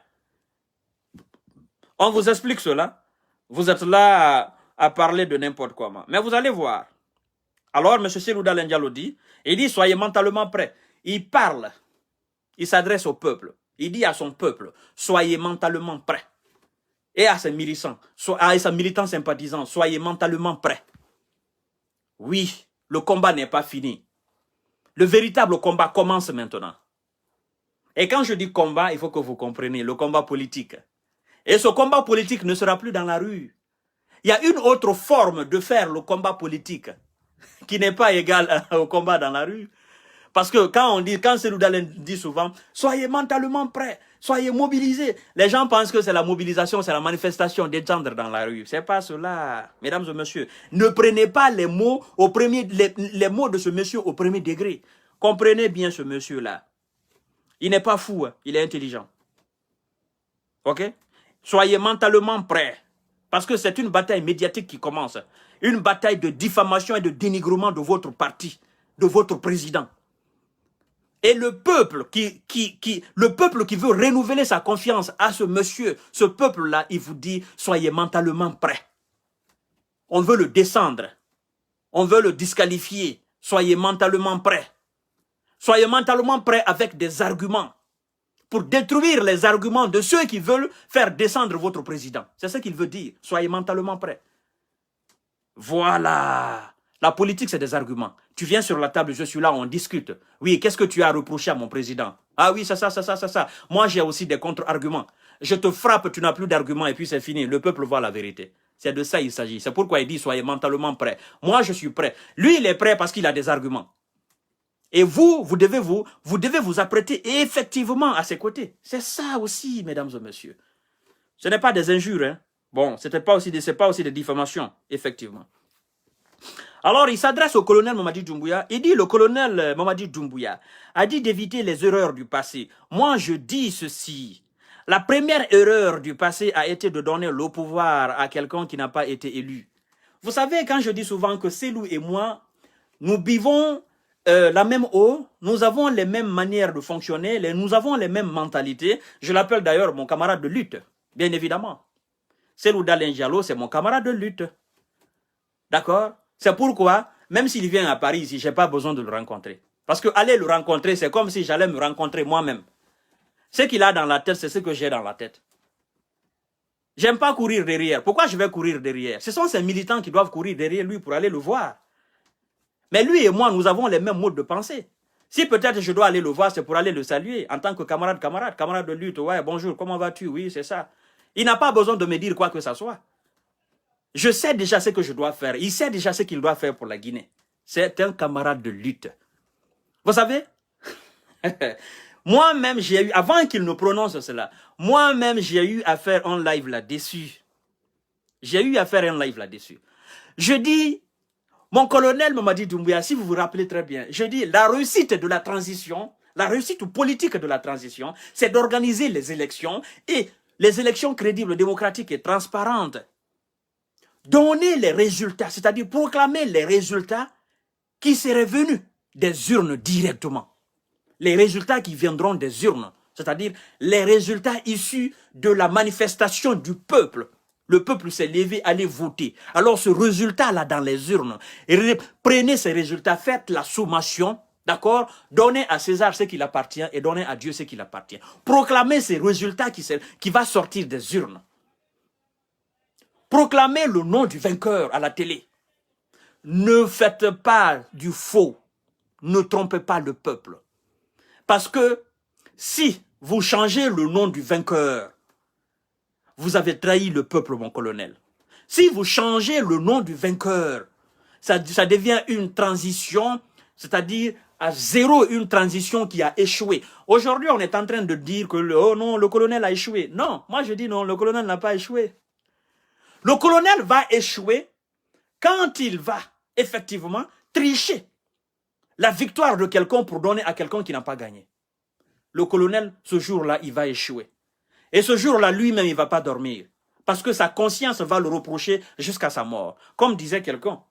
On vous explique cela. Vous êtes là à parler de n'importe quoi. Mais vous allez voir. Alors, M. Cellou Dalein Diallo dit, il dit, soyez mentalement prêts. Il parle. Il s'adresse au peuple. Il dit à son peuple, soyez mentalement prêts. Et à ses militants, sympathisants, soyez mentalement prêts. Oui, le combat n'est pas fini. Le véritable combat commence maintenant. Et quand je dis combat, il faut que vous compreniez, le combat politique. Et ce combat politique ne sera plus dans la rue. Il y a une autre forme de faire le combat politique qui n'est pas égale au combat dans la rue. Parce que quand Cellou Dalein dit souvent, soyez mentalement prêts, soyez mobilisés. Les gens pensent que c'est la mobilisation, c'est la manifestation, descendre dans la rue. C'est pas cela, mesdames et messieurs. Ne prenez pas les mots les mots de ce monsieur au premier degré. Comprenez bien ce monsieur-là. Il n'est pas fou, hein, il est intelligent. Ok? Soyez mentalement prêts. Parce que c'est une bataille médiatique qui commence. Une bataille de diffamation et de dénigrement de votre parti, de votre président. Et le peuple qui veut renouveler sa confiance à ce monsieur, ce peuple-là, il vous dit, soyez mentalement prêts. On veut le descendre. On veut le disqualifier. Soyez mentalement prêts. Soyez mentalement prêts avec des arguments pour détruire les arguments de ceux qui veulent faire descendre votre président. C'est ce qu'il veut dire. Soyez mentalement prêts. Voilà. La politique, c'est des arguments. Tu viens sur la table, je suis là, on discute. Oui, qu'est-ce que tu as reproché à mon président? Ah oui, ça. Moi, j'ai aussi des contre-arguments. Je te frappe, tu n'as plus d'arguments et puis c'est fini. Le peuple voit la vérité. C'est de ça il s'agit. C'est pourquoi il dit, soyez mentalement prêts. Moi, je suis prêt. Lui, il est prêt parce qu'il a des arguments. Et vous devez vous apprêter effectivement à ses côtés. C'est ça aussi, mesdames et messieurs. Ce n'est pas des injures, hein. Bon, c'est pas aussi des diffamations, effectivement. Alors, il s'adresse au colonel Mamadi Doumbouya. Il dit, le colonel Mamadi Doumbouya a dit d'éviter les erreurs du passé. Moi, je dis ceci. La première erreur du passé a été de donner le pouvoir à quelqu'un qui n'a pas été élu. Vous savez, quand je dis souvent que Cellou et moi, nous buvons la même eau, nous avons les mêmes manières de fonctionner, nous avons les mêmes mentalités. Je l'appelle d'ailleurs mon camarade de lutte, bien évidemment. Cellou Dalein Diallo, c'est mon camarade de lutte. D'accord? C'est pourquoi, même s'il vient à Paris ici, je n'ai pas besoin de le rencontrer. Parce que aller le rencontrer, c'est comme si j'allais me rencontrer moi-même. Ce qu'il a dans la tête, c'est ce que j'ai dans la tête. J'aime pas courir derrière. Pourquoi je vais courir derrière? Ce sont ces militants qui doivent courir derrière lui pour aller le voir. Mais lui et moi, nous avons les mêmes modes de pensée. Si peut-être je dois aller le voir, c'est pour aller le saluer en tant que camarade de lutte. Ouais, bonjour, comment vas-tu? Oui, c'est ça. Il n'a pas besoin de me dire quoi que ce soit. Je sais déjà ce que je dois faire. Il sait déjà ce qu'il doit faire pour la Guinée. C'est un camarade de lutte. Vous savez? Moi-même, j'ai eu, avant qu'il ne prononce cela, moi-même, j'ai eu à faire un live là-dessus. J'ai eu à faire un live là-dessus. Je dis, mon colonel Mamadi Doumbouya, si vous vous rappelez très bien, je dis, la réussite de la transition, la réussite politique de la transition, c'est d'organiser les élections et les élections crédibles, démocratiques et transparentes. Donner les résultats, c'est-à-dire proclamer les résultats qui seraient venus des urnes directement. Les résultats qui viendront des urnes, c'est-à-dire les résultats issus de la manifestation du peuple. Le peuple s'est levé, allez voter. Alors ce résultat-là dans les urnes, prenez ces résultats, faites la sommation, d'accord? Donnez à César ce qui lui appartient et donnez à Dieu ce qui lui appartient. Proclamez ces résultats qui va sortir des urnes. Proclamez le nom du vainqueur à la télé. Ne faites pas du faux. Ne trompez pas le peuple. Parce que si vous changez le nom du vainqueur, vous avez trahi le peuple, mon colonel. Si vous changez le nom du vainqueur, ça devient une transition, c'est-à-dire à zéro, une transition qui a échoué. Aujourd'hui, on est en train de dire que oh non, le colonel a échoué. Non, moi je dis non, le colonel n'a pas échoué. Le colonel va échouer quand il va effectivement tricher la victoire de quelqu'un pour donner à quelqu'un qui n'a pas gagné. Le colonel, ce jour-là, il va échouer. Et ce jour-là, lui-même, il ne va pas dormir. parce que sa conscience va le reprocher jusqu'à sa mort. Comme disait quelqu'un,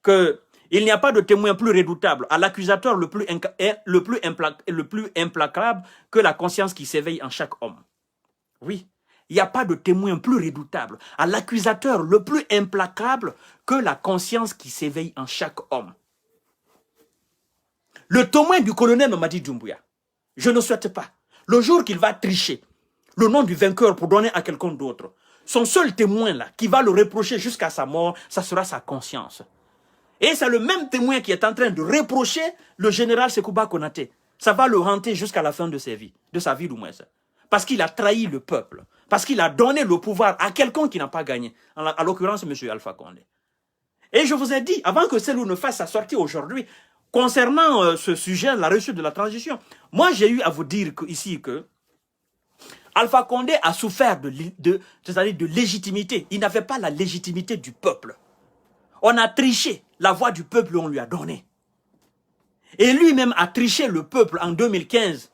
qu'il n'y a pas de témoin plus redoutable à l'accusateur le plus implacable que la conscience qui s'éveille en chaque homme. Oui, il n'y a pas de témoin plus redoutable à l'accusateur le plus implacable que la conscience qui s'éveille en chaque homme. Le témoin du colonel Mamadi Doumbouya, je ne souhaite pas, le jour qu'il va tricher le nom du vainqueur pour donner à quelqu'un d'autre, son seul témoin là, qui va le reprocher jusqu'à sa mort, ça sera sa conscience. Et c'est le même témoin qui est en train de reprocher le général Sekouba Konaté. Ça va le hanter jusqu'à la fin de sa vie du moins. Parce qu'il a trahi le peuple. Parce qu'il a donné le pouvoir à quelqu'un qui n'a pas gagné. En l'occurrence, M. Alpha Condé. Et je vous ai dit, avant que Selou ne fasse sa sortie aujourd'hui, concernant ce sujet, la réussite de la transition, moi j'ai eu à vous dire ici que Alpha Condé a souffert c'est-à-dire de légitimité. Il n'avait pas la légitimité du peuple. On a triché la voix du peuple, on lui a donné. Et lui-même a triché le peuple en 2015.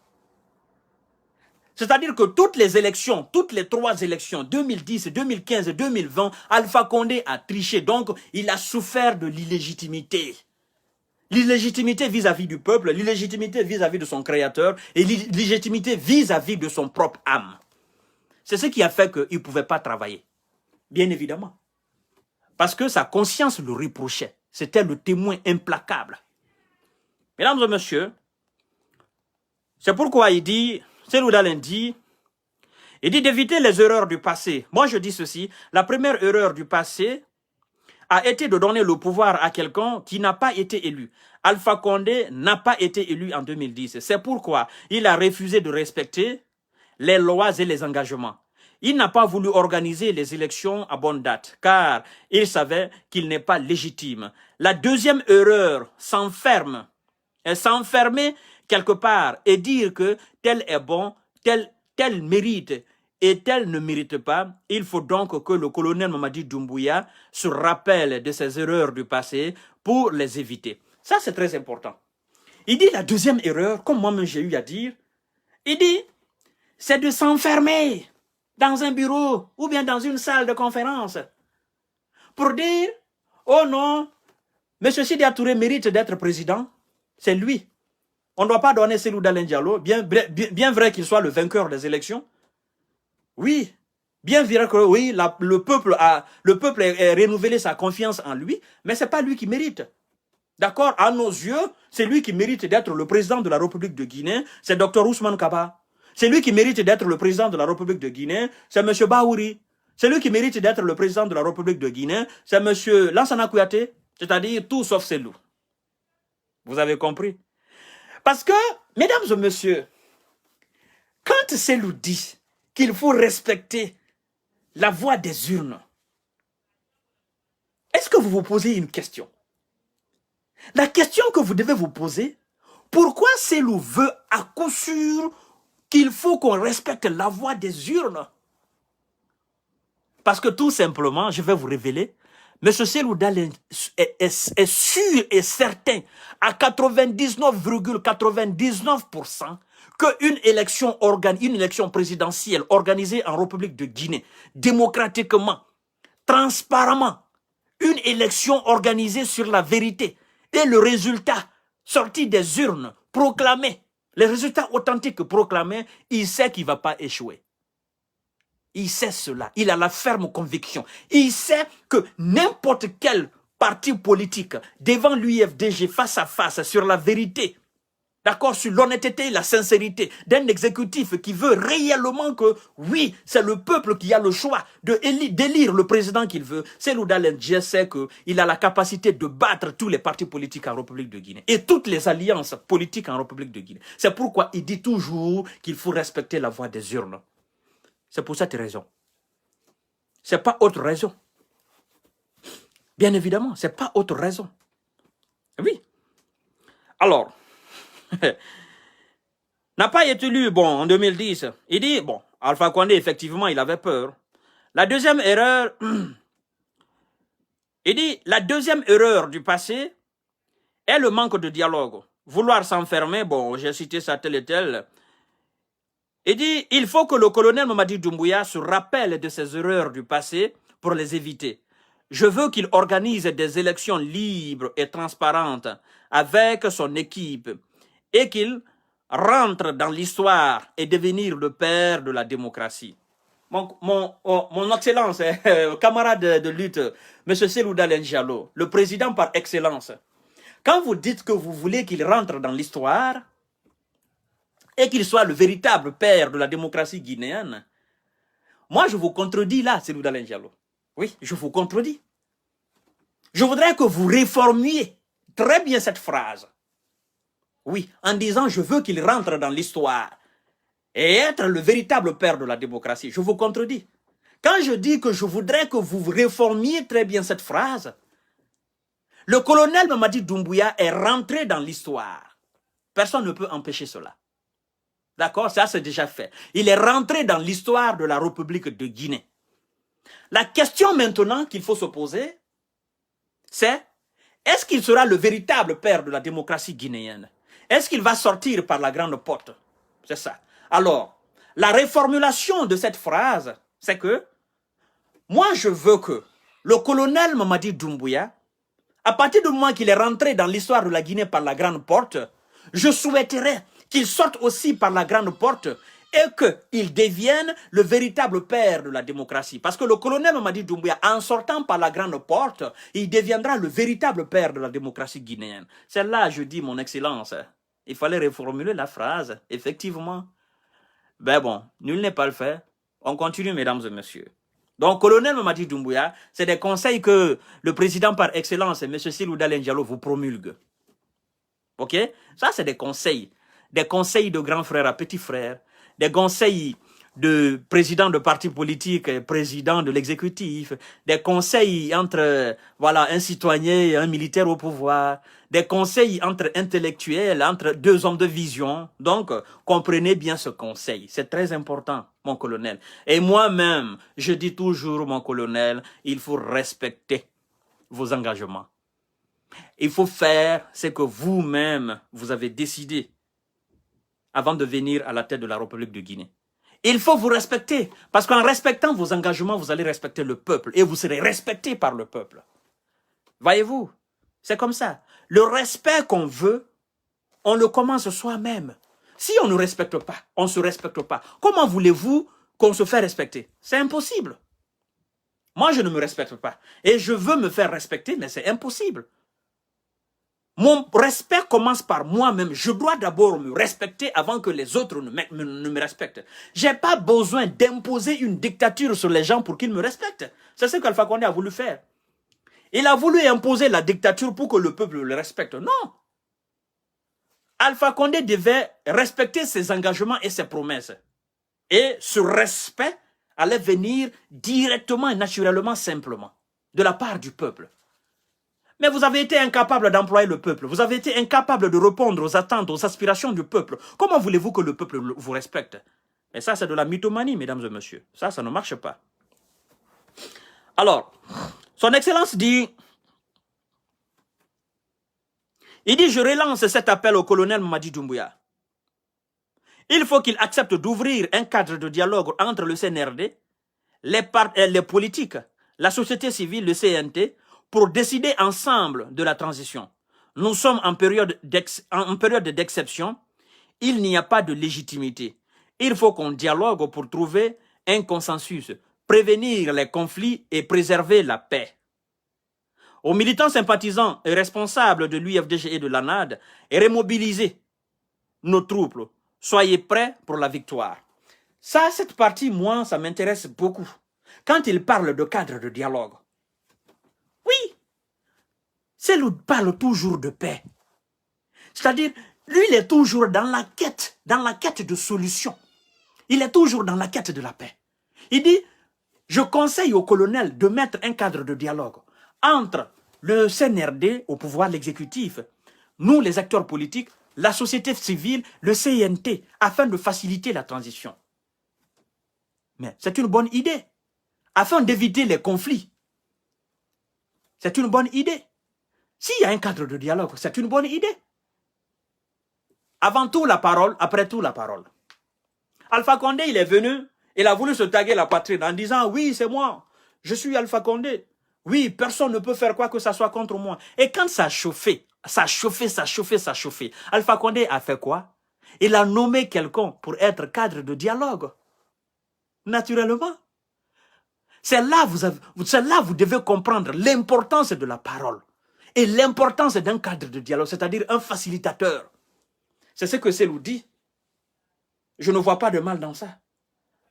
C'est-à-dire que toutes les élections, toutes les 3 élections, 2010, 2015 et 2020, Alpha Condé a triché. Donc, il a souffert de l'illégitimité. L'illégitimité vis-à-vis du peuple, l'illégitimité vis-à-vis de son créateur et l'illégitimité vis-à-vis de son propre âme. C'est ce qui a fait qu'il ne pouvait pas travailler. Bien évidemment. Parce que sa conscience le reprochait. C'était le témoin implacable. Mesdames et messieurs, c'est pourquoi il dit, Selou Dalen dit, il dit d'éviter les erreurs du passé. Moi je dis ceci, la première erreur du passé a été de donner le pouvoir à quelqu'un qui n'a pas été élu. Alpha Condé n'a pas été élu en 2010. C'est pourquoi il a refusé de respecter les lois et les engagements. Il n'a pas voulu organiser les élections à bonne date, car il savait qu'il n'est pas légitime. La deuxième erreur s'enfermer quelque part et dire que tel est bon, tel mérite et tel ne mérite pas. Il faut donc que le colonel Mamadi Doumbouya se rappelle de ses erreurs du passé pour les éviter. Ça, c'est très important. Il dit la deuxième erreur, comme moi-même j'ai eu à dire, il dit, c'est de s'enfermer dans un bureau ou bien dans une salle de conférence pour dire, oh non, M. Sidia Touré mérite d'être président, c'est lui. On ne doit pas donner Selou Dalen Diallo, bien vrai qu'il soit le vainqueur des élections. Oui, bien vrai que oui, le peuple a renouvelé sa confiance en lui, mais ce n'est pas lui qui mérite. D'accord? À nos yeux, c'est lui qui mérite d'être le président de la République de Guinée, c'est Dr Ousmane Kaba. C'est lui qui mérite d'être le président de la République de Guinée, c'est M. Baouri. C'est lui qui mérite d'être le président de la République de Guinée, c'est M. Lansana Kouyaté, c'est-à-dire tout sauf Selou. Vous avez compris? Parce que, mesdames et messieurs, quand Selou dit qu'il faut respecter la voix des urnes, est-ce que vous vous posez une question? La question que vous devez vous poser, pourquoi Selou veut à coup sûr qu'il faut qu'on respecte la voix des urnes? Parce que tout simplement, je vais vous révéler, M. Selou Dalen est sûr et certain à 99,99% qu'une élection présidentielle organisée en République de Guinée, démocratiquement, transparentement, une élection organisée sur la vérité et le résultat sorti des urnes proclamé, les résultats authentiques proclamés, il sait qu'il ne va pas échouer. Il sait cela, il a la ferme conviction. Il sait que n'importe quel parti politique devant l'UFDG face à face sur la vérité, d'accord, sur l'honnêteté et la sincérité d'un exécutif qui veut réellement que, oui, c'est le peuple qui a le choix d'élire le président qu'il veut. Selou Dalen sait qu'il a la capacité de battre tous les partis politiques en République de Guinée et toutes les alliances politiques en République de Guinée. C'est pourquoi il dit toujours qu'il faut respecter la voix des urnes. C'est pour cette raison. Ce n'est pas autre raison. Bien évidemment, ce n'est pas autre raison. Oui. Alors, n'a pas été élu, bon, en 2010. Il dit, bon, Alpha Condé, effectivement, il avait peur. La deuxième erreur, il dit, la deuxième erreur du passé est le manque de dialogue. Vouloir s'enfermer, bon, j'ai cité ça tel et tel. Il dit, il faut que le colonel Mamadi Doumbouya se rappelle de ses erreurs du passé pour les éviter. Je veux qu'il organise des élections libres et transparentes avec son équipe et qu'il rentre dans l'histoire et devenir le père de la démocratie. Mon excellence, camarade de lutte, M. Selouda Lenjalo, le président par excellence, quand vous dites que vous voulez qu'il rentre dans l'histoire et qu'il soit le véritable père de la démocratie guinéenne, moi je vous contredis là, Selouda Lenjalo. Oui, je vous contredis. Je voudrais que vous réformiez très bien cette phrase. Oui, en disant je veux qu'il rentre dans l'histoire et être le véritable père de la démocratie. Je vous contredis. Quand je dis que je voudrais que vous réformiez très bien cette phrase, le colonel Mamadi Doumbouya est rentré dans l'histoire. Personne ne peut empêcher cela. D'accord, ça c'est déjà fait. Il est rentré dans l'histoire de la République de Guinée. La question maintenant qu'il faut se poser, c'est est-ce qu'il sera le véritable père de la démocratie guinéenne? Est-ce qu'il va sortir par la grande porte? C'est ça. Alors, la réformulation de cette phrase, c'est que moi je veux que le colonel Mamadi Doumbouya, à partir du moment qu'il est rentré dans l'histoire de la Guinée par la grande porte, je souhaiterais qu'il sorte aussi par la grande porte et qu'il devienne le véritable père de la démocratie. Parce que le colonel Mamadi Doumbouya, en sortant par la grande porte, il deviendra le véritable père de la démocratie guinéenne. C'est là, je dis, mon excellence, il fallait reformuler la phrase, effectivement. Ben bon, nul n'est pas le fait. On continue, mesdames et messieurs. Donc, colonel Mamadi Doumbouya, c'est des conseils que le président par excellence, M. Selouda Lenjalo, vous promulgue. Ok? Ça, c'est des conseils. Des conseils de grand frère à petit frère. Des conseils de président de parti politique et président de l'exécutif. Des conseils entre, voilà, un citoyen et un militaire au pouvoir. Des conseils entre intellectuels, entre deux hommes de vision. Donc, comprenez bien ce conseil. C'est très important, mon colonel. Et moi-même, je dis toujours, mon colonel, il faut respecter vos engagements. Il faut faire ce que vous-même, vous avez décidé avant de venir à la tête de la République de Guinée. Il faut vous respecter, parce qu'en respectant vos engagements, vous allez respecter le peuple et vous serez respecté par le peuple. Voyez-vous, c'est comme ça. Le respect qu'on veut, on le commence soi-même. Si on ne respecte pas, on ne se respecte pas. Comment voulez-vous qu'on se fait respecter? C'est impossible. Moi, je ne me respecte pas. Et je veux me faire respecter, mais c'est impossible. Mon respect commence par moi-même. Je dois d'abord me respecter avant que les autres ne me respectent. Je n'ai pas besoin d'imposer une dictature sur les gens pour qu'ils me respectent. C'est ce qu'Alpha Condé a voulu faire. Il a voulu imposer la dictature pour que le peuple le respecte. Non. Alpha Condé devait respecter ses engagements et ses promesses. Et ce respect allait venir directement et naturellement, simplement, de la part du peuple. Mais vous avez été incapable d'employer le peuple. Vous avez été incapable de répondre aux attentes, aux aspirations du peuple. Comment voulez-vous que le peuple vous respecte? Et ça, c'est de la mythomanie, mesdames et messieurs. Ça ne marche pas. Alors, son Excellence dit, je relance cet appel au colonel Mamadi Doumbouya. Il faut qu'il accepte d'ouvrir un cadre de dialogue entre le CNRD, les politiques, la société civile, le CNT, pour décider ensemble de la transition. Nous sommes en période d'exception. Il n'y a pas de légitimité. Il faut qu'on dialogue pour trouver un consensus, prévenir les conflits et préserver la paix. Aux militants sympathisants et responsables de l'UFDG et de l'ANAD, remobiliser nos troupes. Soyez prêts pour la victoire. Ça, cette partie, moi, ça m'intéresse beaucoup. Quand il parle de cadre de dialogue, oui, Cellou parle toujours de paix. C'est-à-dire, lui, il est toujours dans la quête de solution. Il est toujours dans la quête de la paix. Il dit, je conseille au colonel de mettre un cadre de dialogue entre le CNRD, au pouvoir l'exécutif, nous, les acteurs politiques, la société civile, le CNT, afin de faciliter la transition. Mais c'est une bonne idée, afin d'éviter les conflits. C'est une bonne idée. S'il y a un cadre de dialogue, c'est une bonne idée. Avant tout la parole, après tout la parole. Alpha Condé, il est venu, il a voulu se taguer la poitrine en disant, oui, c'est moi, je suis Alpha Condé. Oui, personne ne peut faire quoi que ça soit contre moi. Et quand ça a chauffé, ça a chauffé, ça a chauffé, ça a chauffé, Alpha Condé a fait quoi? Il a nommé quelqu'un pour être cadre de dialogue. Naturellement. C'est là vous devez comprendre l'importance de la parole et l'importance d'un cadre de dialogue, c'est-à-dire un facilitateur. C'est ce que Selou dit. Je ne vois pas de mal dans ça.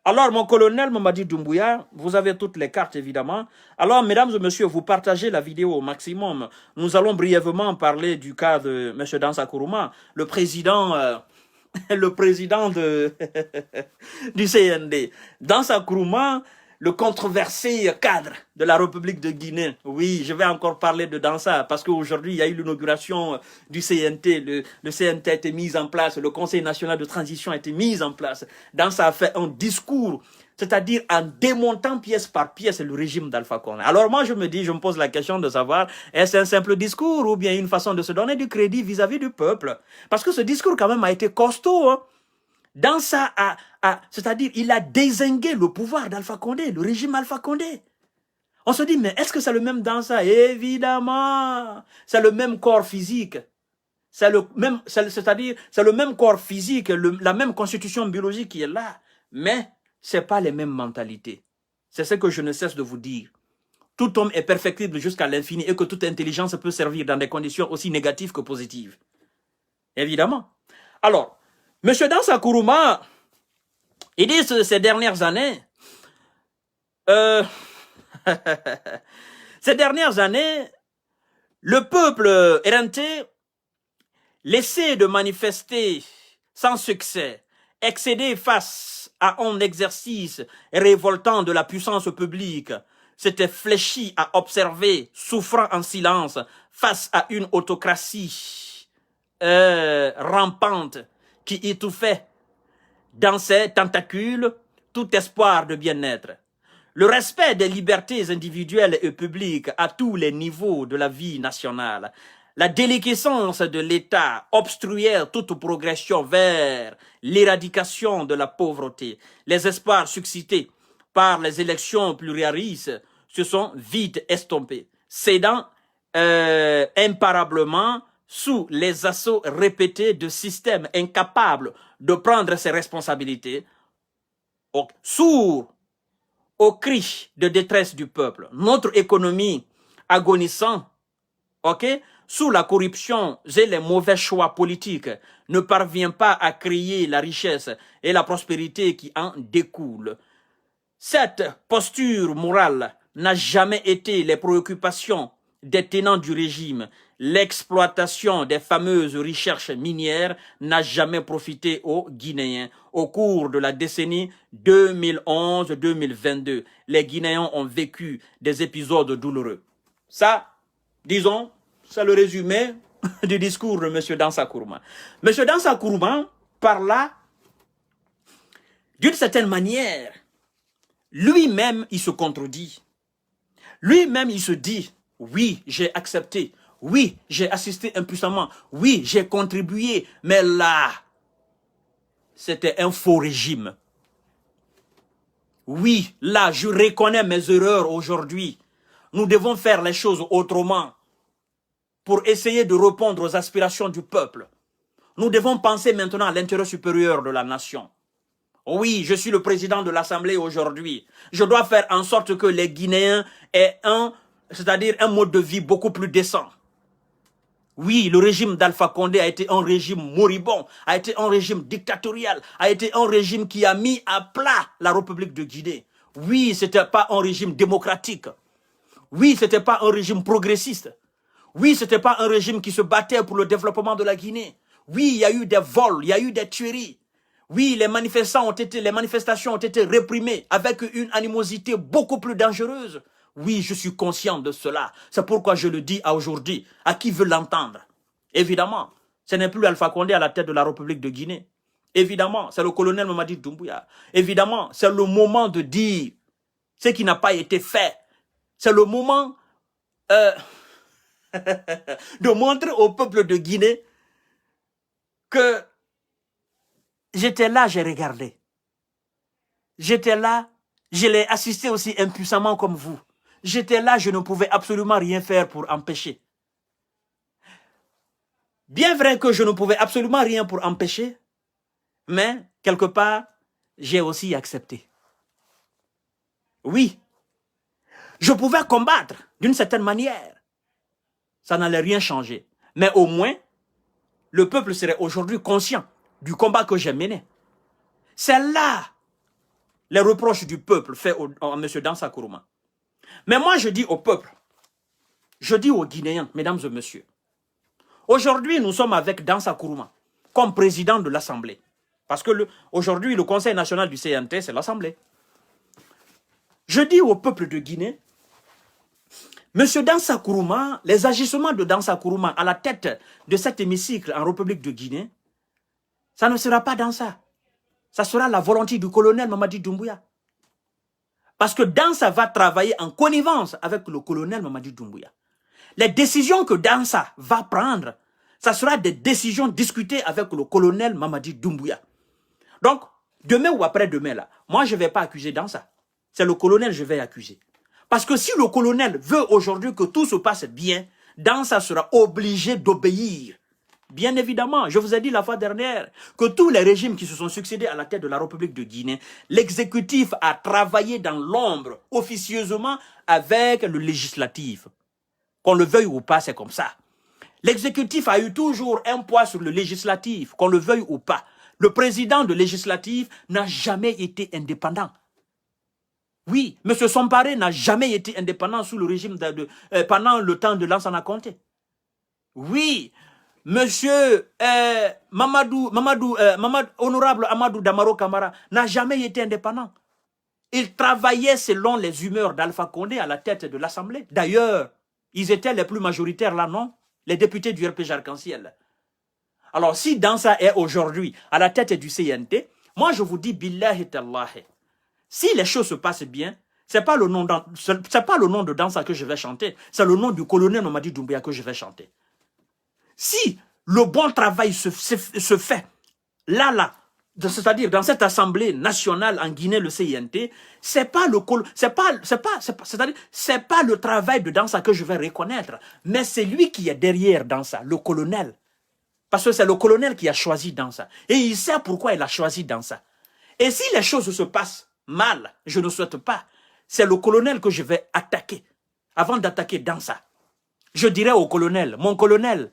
Alors, mon colonel Mamadi Doumbouya, vous avez toutes les cartes, évidemment. Alors, mesdames et messieurs, vous partagez la vidéo au maximum. Nous allons brièvement parler du cas de M. Dansa Kourouma, le président du CND. Dansa Kourouma, le controversé cadre de la République de Guinée. Oui, je vais encore parler de Dansa, parce qu'aujourd'hui, il y a eu l'inauguration du CNT. Le CNT a été mis en place, le Conseil national de transition a été mis en place. Dansa a fait un discours, c'est-à-dire en démontant pièce par pièce le régime d'Alpha Condé. Alors moi, je me pose la question de savoir, est-ce un simple discours ou bien une façon de se donner du crédit vis-à-vis du peuple? Parce que ce discours, quand même, a été costaud, hein. Dansa c'est-à-dire, il a dézingué le pouvoir d'Alpha Condé, le régime Alpha Condé. On se dit, mais est-ce que c'est le même Dansa? Évidemment, c'est le même corps physique. C'est le même, c'est-à-dire, c'est le même corps physique, la même constitution biologique qui est là. Mais c'est pas les mêmes mentalités. C'est ce que je ne cesse de vous dire. Tout homme est perfectible jusqu'à l'infini et que toute intelligence peut servir dans des conditions aussi négatives que positives. Évidemment. Alors, M. Dansa Kourouma, il dit ces dernières années, ces dernières années, le peuple RNT laissé de manifester sans succès, excédé face à un exercice révoltant de la puissance publique, s'était fléchi à observer, souffrant en silence, face à une autocratie rampante qui étouffait dans ses tentacules tout espoir de bien-être. Le respect des libertés individuelles et publiques à tous les niveaux de la vie nationale, la déliquescence de l'État obstruait toute progression vers l'éradication de la pauvreté. Les espoirs suscités par les élections pluralistes se sont vite estompés, cédant imparablement sous les assauts répétés de systèmes incapables de prendre ses responsabilités, sourds aux cris de détresse du peuple. Notre économie agonissant, sous la corruption et les mauvais choix politiques, ne parvient pas à créer la richesse et la prospérité qui en découlent. Cette posture morale n'a jamais été les préoccupations des tenants du régime. L'exploitation des fameuses recherches minières n'a jamais profité aux Guinéens. Au cours de la décennie 2011-2022, les Guinéens ont vécu des épisodes douloureux. Ça, disons, c'est le résumé du discours de M. Dansa Kourouma. M. Dansa Kourouma, par là, d'une certaine manière, lui-même, il se contredit. Lui-même, il se dit, oui, j'ai accepté. Oui, j'ai assisté impuissamment. Oui, j'ai contribué. Mais là, c'était un faux régime. Oui, là, je reconnais mes erreurs aujourd'hui. Nous devons faire les choses autrement pour essayer de répondre aux aspirations du peuple. Nous devons penser maintenant à l'intérêt supérieur de la nation. Oui, je suis le président de l'Assemblée aujourd'hui. Je dois faire en sorte que les Guinéens aient c'est-à-dire un mode de vie beaucoup plus décent. Oui, le régime d'Alpha Condé a été un régime moribond, a été un régime dictatorial, a été un régime qui a mis à plat la République de Guinée. Oui, c'était pas un régime démocratique. Oui, c'était pas un régime progressiste. Oui, c'était pas un régime qui se battait pour le développement de la Guinée. Oui, il y a eu des vols, il y a eu des tueries. Oui, les manifestations ont été réprimées avec une animosité beaucoup plus dangereuse. Oui, je suis conscient de cela. C'est pourquoi je le dis aujourd'hui, à qui veut l'entendre. Évidemment, ce n'est plus Alpha Condé à la tête de la République de Guinée. Évidemment, c'est le colonel Mamadi Doumbouya. Évidemment, c'est le moment de dire ce qui n'a pas été fait. C'est le moment de montrer au peuple de Guinée que j'étais là, j'ai regardé. J'étais là, je l'ai assisté aussi impuissamment comme vous. J'étais là, je ne pouvais absolument rien faire pour empêcher. Bien vrai que je ne pouvais absolument rien pour empêcher, mais quelque part, j'ai aussi accepté. Oui, je pouvais combattre d'une certaine manière. Ça n'allait rien changer. Mais au moins, le peuple serait aujourd'hui conscient du combat que j'ai mené. C'est là les reproches du peuple faits à M. Dansa Kourouma. Mais moi, je dis au peuple, je dis aux Guinéens, mesdames et messieurs, aujourd'hui, nous sommes avec Dansa Kourouma comme président de l'Assemblée. Parce que aujourd'hui, le Conseil national du CNT, c'est l'Assemblée. Je dis au peuple de Guinée, M. Dansa Kourouma, les agissements de Dansa Kourouma à la tête de cet hémicycle en République de Guinée, ça ne sera pas dans ça. Ça sera la volonté du colonel Mamadi Doumbouya. Parce que Dansa va travailler en connivence avec le colonel Mamadi Doumbouya. Les décisions que Dansa va prendre, ça sera des décisions discutées avec le colonel Mamadi Doumbouya. Donc, demain ou après-demain, là, moi, je ne vais pas accuser Dansa. C'est le colonel que je vais accuser. Parce que si le colonel veut aujourd'hui que tout se passe bien, Dansa sera obligé d'obéir. Bien évidemment, je vous ai dit la fois dernière que tous les régimes qui se sont succédés à la tête de la République de Guinée, l'exécutif a travaillé dans l'ombre, officieusement, avec le législatif. Qu'on le veuille ou pas, c'est comme ça. L'exécutif a eu toujours un poids sur le législatif, qu'on le veuille ou pas. Le président de législatif n'a jamais été indépendant. Oui, M. Somparé n'a jamais été indépendant sous le régime pendant le temps de Lansana Conté. Oui, Monsieur Honorable Amadou Damaro Camara n'a jamais été indépendant. Il travaillait selon les humeurs d'Alpha Condé à la tête de l'Assemblée. D'ailleurs, ils étaient les plus majoritaires là, non? Les députés du RPG Arc-en-Ciel. Alors, si Dansa est aujourd'hui à la tête du CNT, moi je vous dis, billahi tallahi, si les choses se passent bien, c'est pas le nom de Dansa que je vais chanter, c'est le nom du colonel Mamadi Doumbouya que je vais chanter. Si le bon travail se fait, là, c'est-à-dire dans cette assemblée nationale en Guinée, le CINT, c'est pas le travail de Dansa que je vais reconnaître, mais c'est lui qui est derrière Dansa, le colonel. Parce que c'est le colonel qui a choisi Dansa. Et il sait pourquoi il a choisi Dansa. Et si les choses se passent mal, je ne souhaite pas, c'est le colonel que je vais attaquer. Avant d'attaquer Dansa, je dirais au colonel, mon colonel,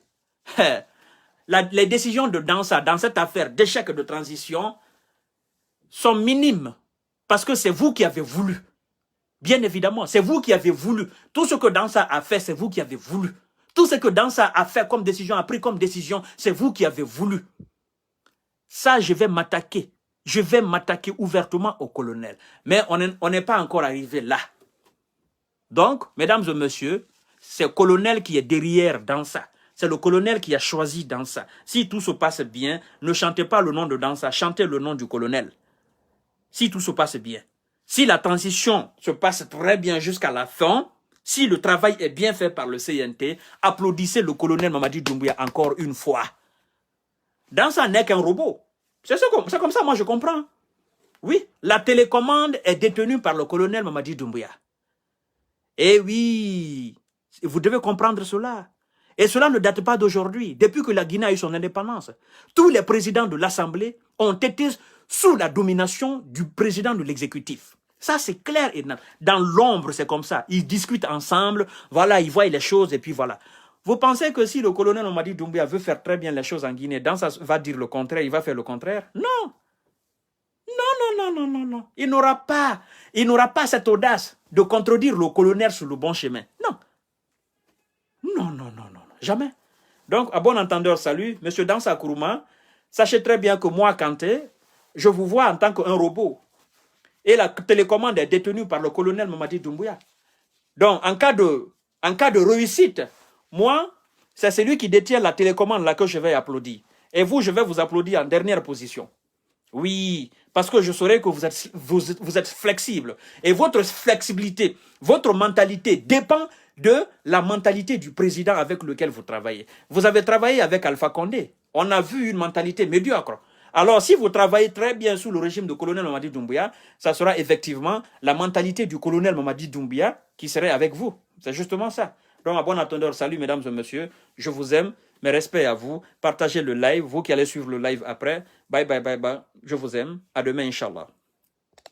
les décisions de Dansa dans cette affaire d'échec de transition sont minimes. Parce que c'est vous qui avez voulu. Bien évidemment, c'est vous qui avez voulu. Tout ce que Dansa a fait, c'est vous qui avez voulu. Tout ce que Dansa a fait comme décision, a pris comme décision, c'est vous qui avez voulu. Ça, je vais m'attaquer. Je vais m'attaquer ouvertement au colonel. Mais on n'est pas encore arrivé là. Donc, mesdames et messieurs, c'est le colonel qui est derrière Dansa. C'est le colonel qui a choisi Dansa. Si tout se passe bien, ne chantez pas le nom de Dansa, chantez le nom du colonel. Si tout se passe bien. Si la transition se passe très bien jusqu'à la fin, si le travail est bien fait par le CNT, applaudissez le colonel Mamadi Doumbouya encore une fois. Dansa n'est qu'un robot. C'est comme ça, moi je comprends. Oui, la télécommande est détenue par le colonel Mamadi Doumbouya. Eh oui, vous devez comprendre cela. Et cela ne date pas d'aujourd'hui. Depuis que la Guinée a eu son indépendance, tous les présidents de l'Assemblée ont été sous la domination du président de l'exécutif. Ça, c'est clair et net. Dans l'ombre, c'est comme ça. Ils discutent ensemble, voilà, ils voient les choses et puis voilà. Vous pensez que si le colonel Mamadi Doumbouya veut faire très bien les choses en Guinée, Dansa va dire le contraire, il va faire le contraire? Non. Non. Il n'aura pas cette audace de contredire le colonel sur le bon chemin. Non. Non. Jamais. Donc, à bon entendeur, salut. Monsieur Dansa Kourouma, sachez très bien que moi, Kanté, je vous vois en tant qu'un robot. Et la télécommande est détenue par le colonel Mamadi Doumbouya. Donc, en cas de réussite, moi, c'est celui qui détient la télécommande là que je vais applaudir. Et vous, je vais vous applaudir en dernière position. Oui, parce que je saurais que vous êtes flexible. Et votre flexibilité, votre mentalité dépend de la mentalité du président avec lequel vous travaillez. Vous avez travaillé avec Alpha Condé. On a vu une mentalité médiocre. Alors, si vous travaillez très bien sous le régime de colonel Mamadi Doumbouya, ça sera effectivement la mentalité du colonel Mamadi Doumbouya qui serait avec vous. C'est justement ça. Donc, à bon entendeur, salut mesdames et messieurs. Je vous aime. Mes respects à vous. Partagez le live. Vous qui allez suivre le live après. Bye, bye, bye, bye. Je vous aime. À demain, Inch'Allah.